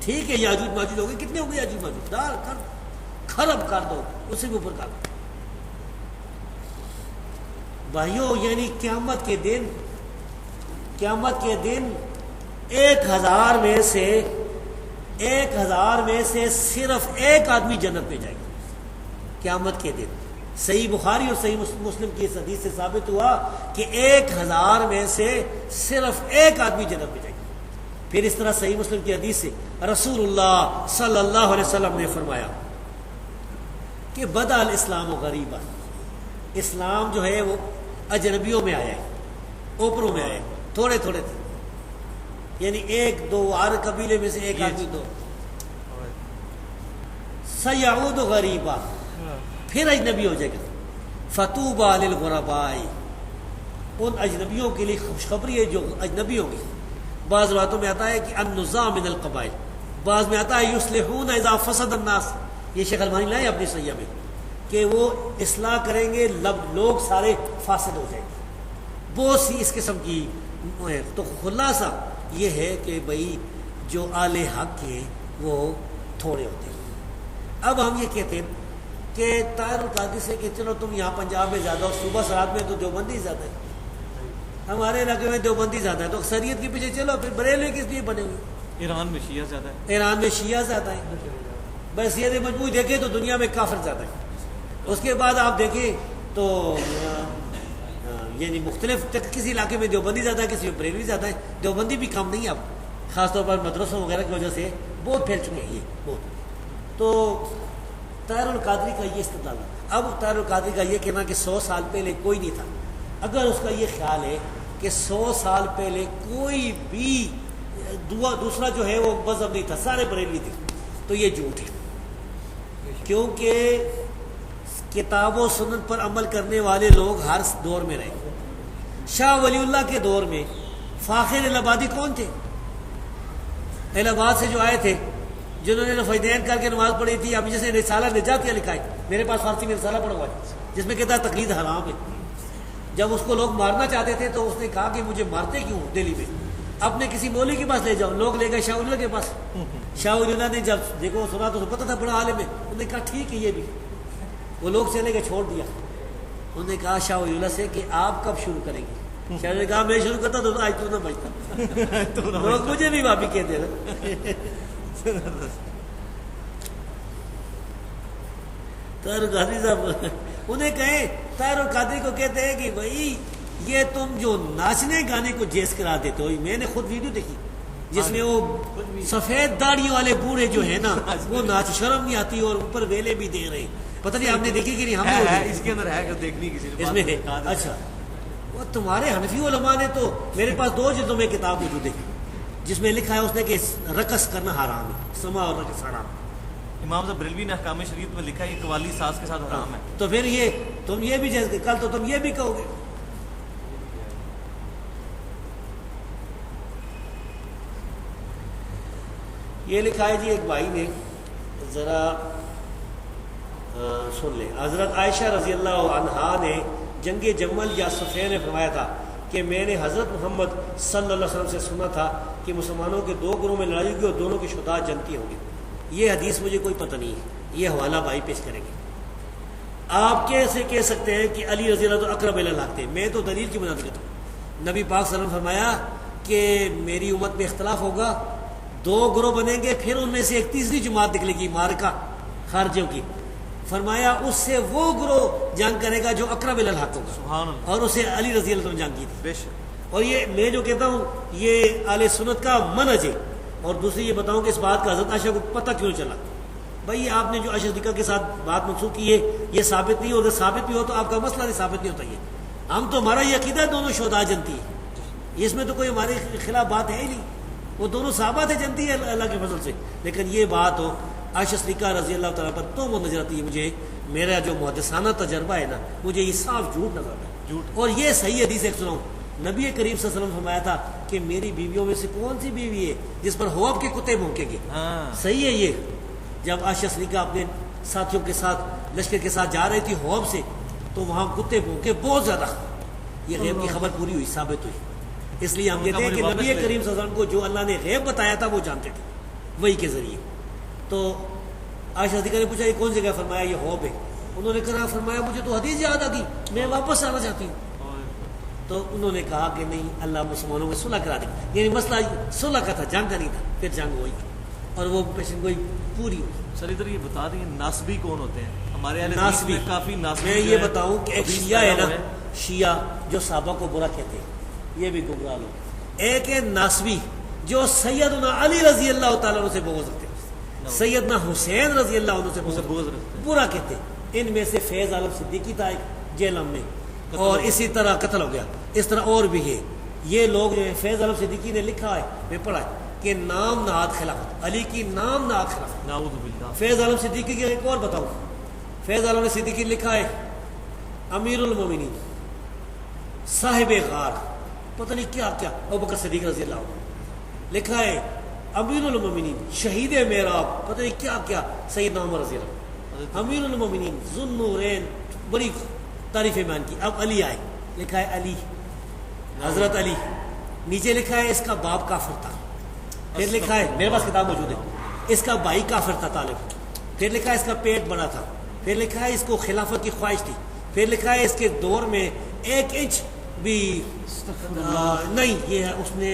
Speaker 1: ٹھیک ہے یاجوج ماجوج ہو گئے، کتنے ہو گئے یاجوج ماجوج؟ دار کر خرب کر دو، اسی کے اوپر کر دو. بھائیو یعنی قیامت کے دن 1000 میں سے صرف ایک آدمی جنت میں جائے گا. قیامت کے دن صحیح بخاری اور صحیح مسلم کی اس حدیث سے ثابت ہوا کہ 1000 میں سے صرف ایک آدمی جنت میں جائے گا. پھر اس طرح صحیح مسلم کی حدیث سے رسول اللہ صلی اللہ علیہ وسلم نے فرمایا کہ بدا الاسلام غریبا، اسلام جو ہے وہ اجنبیوں میں آیا ہے، اوپروں میں آیا ہے، تھوڑے تھوڑے تھے. یعنی 1-2 ہر قبیلے میں سے ایک آدمی 2. سیعود غریبا، پھر اجنبی ہو جائے گا. فطوبى للغرباء، ان اجنبیوں کے لیے خوشخبری ہے جو اجنبی ہوں گے. بعض باتوں میں آتا ہے کہ النزاع من القبائل، بعض میں آتا ہے یصلحون اذا فسد الناس، یہ شیخ البانی لائے اپنی صحیح میں کہ وہ اصلاح کریں گے، لوگ سارے فاسد ہو جائیں گے، بہت سی اس قسم کی ہے۔ تو خلاصہ یہ ہے کہ بھائی جو اہل حق ہیں وہ تھوڑے ہوتے ہیں۔ اب ہم یہ کہتے ہیں کہ طاہر القادری سے کہ چلو تم یہاں پنجاب میں زیادہ ہو، صوبہ سرحد میں تو دیوبندی زیادہ ہے، ہمارے علاقے میں دیوبندی زیادہ ہے، تو اکثریت کے پیچھے چلو، پھر بریلوی کس لیے بنے ہوئے؟
Speaker 2: ایران میں شیعہ زیادہ ہے،
Speaker 1: ایران میں شیعہ زیادہ ہے، بس یہ مجموعی دیکھیں تو دنیا میں کافر زیادہ ہے۔ اس کے بعد آپ دیکھیں تو یعنی مختلف کسی علاقے میں دیوبندی زیادہ ہے، کسی میں بریلوی زیادہ ہے، دیوبندی بھی کم نہیں ہے اب، خاص طور پر مدرسوں وغیرہ کی وجہ سے بہت پھیل چکے ہیں یہ بہت۔ تو طاہر القادری کا یہ استدلال ہے۔ اب طاہر القادری کا یہ کہنا کہ 100 سال پہلے کوئی نہیں تھا، اگر اس کا یہ خیال ہے کہ 100 سال پہلے کوئی بھی دوسرا جو ہے وہ مذہب نہیں تھا، سارے بریلوی تھے، تو یہ جھوٹ ہے، کیونکہ کتاب و سنت پر عمل کرنے والے لوگ ہر دور میں رہے۔ شاہ ولی اللہ کے دور میں فاخر الہ آبادی کون تھے؟ الہ آباد سے جو آئے تھے، جنہوں نے رفیدین کر کے نماز پڑھی تھی، ابھی جیسے رسالہ نجاتیہ لکھا ہے، میرے پاس فارسی میں رسالہ پڑھا ہوا ہے جس میں کہتا ہے تقلید حرام ہے۔ جب اس کو لوگ مارنا چاہتے تھے تو اس نے کہا کہ مجھے مارتے کیوں دہلی میں، اپنے کسی مولوی کے پاس لے جاؤ، لوگ لے گئے شاہ ولی اللہ کے پاس۔ شاہ ولی اللہ نے جب دیکھو سنا تو پتہ تھا بڑا عالم ہے، انہوں نے کہا ٹھیک ہے یہ بھی، وہ لوگ چلے گئے، چھوڑ دیا۔ انہوں نے کہا شاہ ولی اللہ سے کہ آپ کب شروع کریں گے؟ شاہ نے کہا میں شروع کرتا تو آج تو نہ بچتا، لوگ مجھے بھی واپی کہتے ہیں۔ طاہر القادری صاحب انہیں کہیں، طاہر القادری کو کہتے ہیں کہ بھائی یہ تم جو ناچنے گانے کو جیز کرا دیتے ہو، میں نے خود ویڈیو دیکھی جس میں وہ سفید داڑھی والے بوڑھے جو ہے نا وہ ناچ، شرم نہیں آتی اور اوپر ویلے بھی دے رہے ہیں، پتہ نہیں آپ نے دیکھی کہ نہیں؟ ہم نے
Speaker 2: اس کے اندر ہے دیکھنی کسی
Speaker 1: اس میں ہے۔ اچھا وہ تمہارے حنفی علماء نے تو، میرے پاس 2 جلدوں میں کتاب موجود ہے جس میں لکھا ہے اس نے کہ رقص کرنا حرام ہے، سما اور رقص حرام۔
Speaker 2: امام صاحب بریلوی نے احکام شریعت میں لکھا ہے کہ قوالی ساز کے ساتھ حرام ہے،
Speaker 1: تو پھر یہ تم یہ بھی جیسے کل تو تم یہ بھی کہو گے۔ یہ لکھا ہے جی ایک بھائی نے، ذرا سن لیں۔ حضرت عائشہ رضی اللہ عنہا نے جنگ جمل یا صفین میں فرمایا تھا کہ میں نے حضرت محمد صلی اللہ علیہ وسلم سے سنا تھا کہ مسلمانوں کے 2 گروہ میں لڑائی ہوگی اور دونوں کے شہداء جنتی ہوں گے۔ یہ حدیث مجھے کوئی پتہ نہیں ہے، یہ حوالہ بھائی پیش کریں گے۔ آپ کیسے کہہ سکتے ہیں کہ علی رضی اللہ عنہ اقرب الی الحق تھے؟ میں تو دلیل کی بنا دیتا ہوں۔ نبی پاک صلی اللہ علیہ وسلم فرمایا کہ میری امت میں اختلاف ہوگا، 2 گروہ بنیں گے، پھر ان میں سے ایک تیسری جماعت نکلے گی مارکہ خارجیوں کی، فرمایا اس سے وہ گروہ جنگ کرے گا جو اقرب الی الحق ہوگا،
Speaker 2: سبحان اللہ،
Speaker 1: اور اسے علی رضی اللہ عنہ جنگ کی تھی۔
Speaker 2: بے شک۔
Speaker 1: اور یہ میں جو کہتا ہوں یہ اہل سنت کا منہج ہے۔ اور دوسری یہ بتاؤں کہ اس بات کا حضرت عائشہ کو پتہ کیوں چلا؟ بھائی آپ نے جو عائشہ صدیقہ کے ساتھ بات منسوخ کی ہے یہ ثابت نہیں، اور اگر ثابت بھی ہو تو آپ کا مسئلہ نہیں ثابت نہیں ہوتا۔ یہ ہم تو ہمارا یہ عقیدہ دونوں شہداء جنتی ہے، اس میں تو کوئی ہمارے خلاف بات ہے ہی نہیں، وہ دونوں صحابہ تھے جنتی ہے اللہ کے فضل سے۔ لیکن یہ بات ہو عائشہ صدیقہ رضی اللہ تعالیٰ پر تو وہ نظر آتی ہے مجھے، میرا جو محدثانہ تجربہ ہے نا مجھے یہ صاف جھوٹ نظر آتا ہے۔
Speaker 2: جھوٹ۔
Speaker 1: اور یہ صحیح حدیث ایک سناؤں، نبی کریم صلی اللہ علیہ وسلم فرمایا تھا کہ میری بیویوں میں سے کون سی بیوی ہے جس پر ہواب کے کتے بھونکیں گے؟ صحیح ہے یہ۔ جب عائشہ صدیقہ اپنے ساتھیوں کے ساتھ لشکر کے ساتھ جا رہی تھی ہواب سے تو وہاں کتے بھونکے بہت زیادہ، یہ غیب کی خبر پوری ہوئی، ثابت ہوئی۔ اس لیے ہم کہتے ہیں کہ نبی کریم صلی اللہ علیہ وسلم کو جو اللہ نے غیب بتایا تھا وہ جانتے تھے وہی کے ذریعے۔ تو عائشہ صدیقہ نے پوچھا یہ کون جگہ؟ فرمایا یہ ہواب ہے۔ انہوں نے کہا فرمایا مجھے تو حدیث یاد آ گئی، میں واپس آنا چاہتی ہوں۔ تو انہوں نے کہا کہ نہیں، اللہ مسلمانوں میں صلح کرا دی، یعنی مسئلہ صلح کا تھا، جنگ کا نہیں تھا۔ پھر جنگ ہوئی اور وہ پیشن گوئی پوری ہوئی۔
Speaker 2: سر ادھر یہ بتا دیں ناسبی کون ہوتے ہیں؟ ہمارے اہل حدیث
Speaker 1: ناسبی
Speaker 2: میں کافی ناسبی،
Speaker 1: میں یہ بتاؤں کہ ایک شیعہ ہے نا، شیعہ جو صحابہ کو برا کہتے ہیں، یہ بھی گمراہ لوگ۔ ایک ہے ناسبی جو سیدنا علی رضی اللہ تعالیٰ عنہ سے بغض رکھتے ہیں، سیدنا حسین رضی اللہ عنہ سے بغض رکھتے ہیں، برا کہتے ہیں۔ ان میں سے فیض عالم صدیقی تھا ایک جیلم میں، اور اسی طرح قتل ہو گیا۔ اس طرح اور بھی ہے۔ یہ لوگ جو ہے فیض عالم صدیقی نے لکھا ہے، میں پڑھا ہے کہ نام نہاد خلافت، علی کی نام نہاد خلافت۔
Speaker 2: نعوذ باللہ۔
Speaker 1: فیض عالم صدیقی کے ایک اور بتاؤں، فیض عالم صدیقی لکھا ہے امیر المومنین، صاحب غار، پتہ نہیں کیا کیا، ابوبکر صدیق رضی اللہ عنہ، لکھا ہے امیر المومنین، شہید میراب، پتہ نہیں کیا کیا، سیدنا عمر رضی اللہ عنہ۔ امیر المومنین ذوالنورین، بڑی تعریف بیان کی. اب علی آئے، لکھا ہے علی، حضرت علی. نیچے لکھا ہے اس کا باپ کافر تھا. پھر لکھا ہے، میرے پاس کتاب موجود ہے، اس کا بھائی کافر تھا طالب. پھر لکھا ہے اس کا پیٹ بڑا تھا. پھر لکھا ہے اس کو خلافت کی خواہش تھی. پھر لکھا ہے اس کے دور میں 1 انچ بھی نہیں. یہ اس نے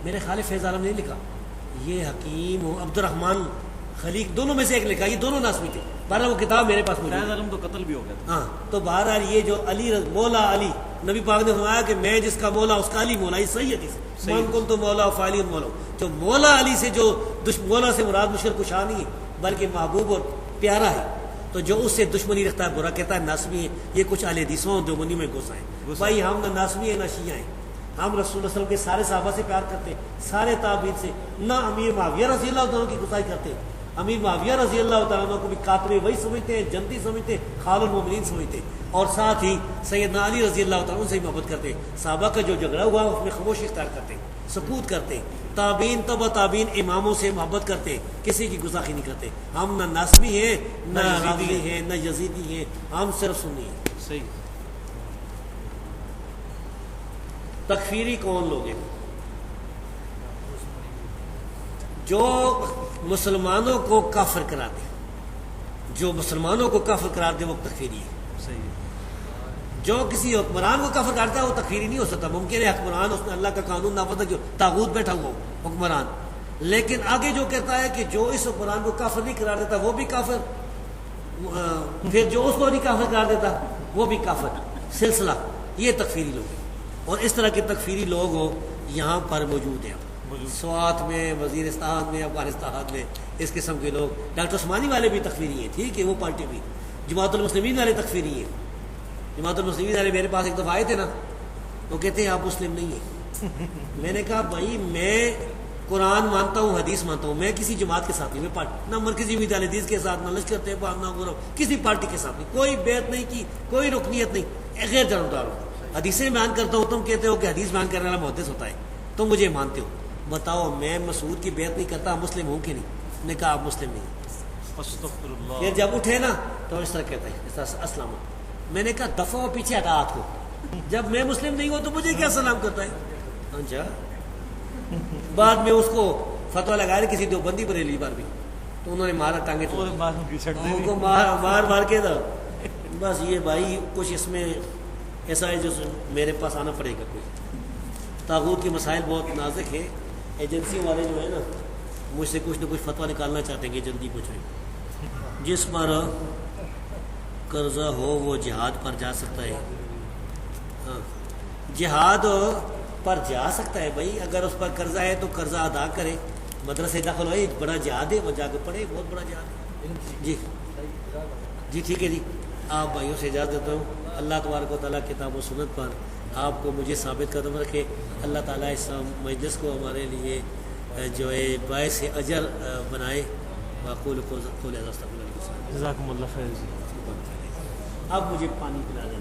Speaker 1: میرے خیال فیض عالم نہیں لکھا، یہ حکیم و عبد الرحمن خلیق دونوں میں سے ایک لکھا. یہ دونوں ناسمی تھے. بہرحال وہ کتاب میرے پاس موجود ہے.
Speaker 2: فیض عالم تو قتل بھی ہو گیا تھا.
Speaker 1: ہاں تو بہرحال یہ جو علی مولا علی، نبی پاک نے فرمایا کہ میں جس کا مولا اس کا علی مولا. یہ صحیح حدیث، من کنت مولا فعلی مولا. جو مولا علی سے، جو مولا سے مراد مشرک کشا نہیں ہے بلکہ محبوب اور پیارا ہے، تو جو اس سے دشمنی رکھتا ہے، برا کہتا ہے، ناسمی ہے. یہ کچھ اہل حدیثوں دیوبندی میں گھسا ہے. بھائی ہم نہ ناسمی ہیں نہ شیعہ ہیں. ہم رسول اللہ صلی اللہ علیہ وسلم کے سارے صحابہ سے پیار کرتے ہیں، سارے تابعین سے. نہ امیر معاویہ رضی اللہ عنہ کی گستاخی کرتے ہیں. امیر معاویہ رضی اللہ تعالیٰ عنہ کو بھی کاتب وہی سمجھتے ہیں، جنتی سمجھتے ہیں، خال المومنین سمجھتے ہیں. اور ساتھ ہی سیدنا علی رضی اللہ تعالیٰ عنہ سے ہی محبت کرتے ہیں. صحابہ کا جو جھگڑا ہوا اس میں خاموشی اختیار کرتے ہیں، سکوت کرتے ہیں. تابعین تبع تابعین اماموں سے محبت کرتے ہیں، کسی کی گستاخی نہیں کرتے. ہم نہ ناسبی ہیں، نہ رافضی ہیں، نہ یزیدی ہیں. ہم صرف سنی ہیں.
Speaker 2: صحیح.
Speaker 1: تکفیری کون لوگ ہیں؟ جو مسلمانوں کو کافر قرار دے. جو مسلمانوں کو کافر قرار دے وہ تکفیری ہے.
Speaker 2: صحیح.
Speaker 1: جو کسی حکمران کو کافر کرتا ہے وہ تکفیری نہیں ہو سکتا. ممکن ہے حکمران اس نے اللہ کا قانون نافذ کیا، طاغوت بیٹھا ہوا حکمران، لیکن آگے جو کہتا ہے کہ جو اس حکمران کو کافر نہیں قرار دیتا وہ بھی کافر، پھر جو اس کو نہیں کافر قرار دیتا وہ بھی کافر. سلسلہ یہ تکفیری لوگ ہیں. اور اس طرح کے تکفیری لوگ یہاں پر موجود ہیں. سوات میں، وزیرستان میں، افغانستان میں اس قسم کے لوگ. ڈاکٹر عثمانی والے بھی تکفیری ہیں، ٹھیک ہے، وہ پارٹی بھی. جماعت المسلمین والے تکفیری ہیں. جماعت المسلمین والے میرے پاس ایک دفعہ آئے تھے نا، وہ کہتے ہیں آپ مسلم نہیں ہیں. میں نے کہا بھائی میں قرآن مانتا ہوں، حدیث مانتا ہوں، میں کسی جماعت کے ساتھ نہیں، میں نہ مرکزی امید حدیث کے ساتھ، نہ لشکر طیبہ، نہ کسی پارٹی کے ساتھ نہیں، کوئی بیعت نہیں کی، کوئی رکنیت نہیں، غیر جانبدار ہوں. حدیثیں بیان کرتا ہوں، تم کہتے ہو کہ حدیث بیان کرنے والا محدث ہوتا ہے، تم مجھے مانتے ہو. بتاؤ میں مسعود کی بیعت نہیں کرتا، مسلم ہوں کہ نہیں؟ نے کہا آپ مسلم نہیں.
Speaker 2: استغفر اللہ.
Speaker 1: پھر جب اٹھے نا تو اس طرح کہتے ہیں، اس طرح اسلام. میں نے کہا دفعہ ہو پیچھے ہٹا ہاتھ کو، جب میں مسلم نہیں ہوں تو مجھے کیا سلام کرتا ہے؟ اچھا. بعد میں اس کو فتویٰ لگایا کسی دیوبندی بریلوی بار بھی، تو انہوں نے مارا ٹانگے تو ان کو مار کے تھا. بس یہ بھائی کچھ اس میں ایسا ہے جو میرے پاس آنا پڑے گا. کوئی طاغوت کے مسائل بہت نازک ہیں. ایجنسی والے جو ہے نا مجھ سے کچھ نہ کچھ فتویٰ نکالنا چاہتے ہیں کہ جلدی پہنچائیں. جس پر قرضہ ہو وہ جہاد پر جا سکتا ہے. ہاں جہاد پر جا سکتا ہے بھائی. اگر اس پر قرضہ ہے تو قرضہ ادا کرے، مدرسے داخل ہوئے، بڑا جہاد ہے، وہ جا کے پڑھے، بہت بڑا جہاد ہے. جی جی ٹھیک ہے جی. آپ بھائیوں سے اجازت دیتا ہوں. اللہ تبارک و تعالیٰ کتاب و سنت پر آپ کو مجھے ثابت قدم رکھے. اللہ تعالیٰ اس مجلس کو ہمارے لیے جو ہے باعث اجر بنائے. واقول
Speaker 2: جزاکم اللہ خیر.
Speaker 1: اب مجھے پانی پلا دیں.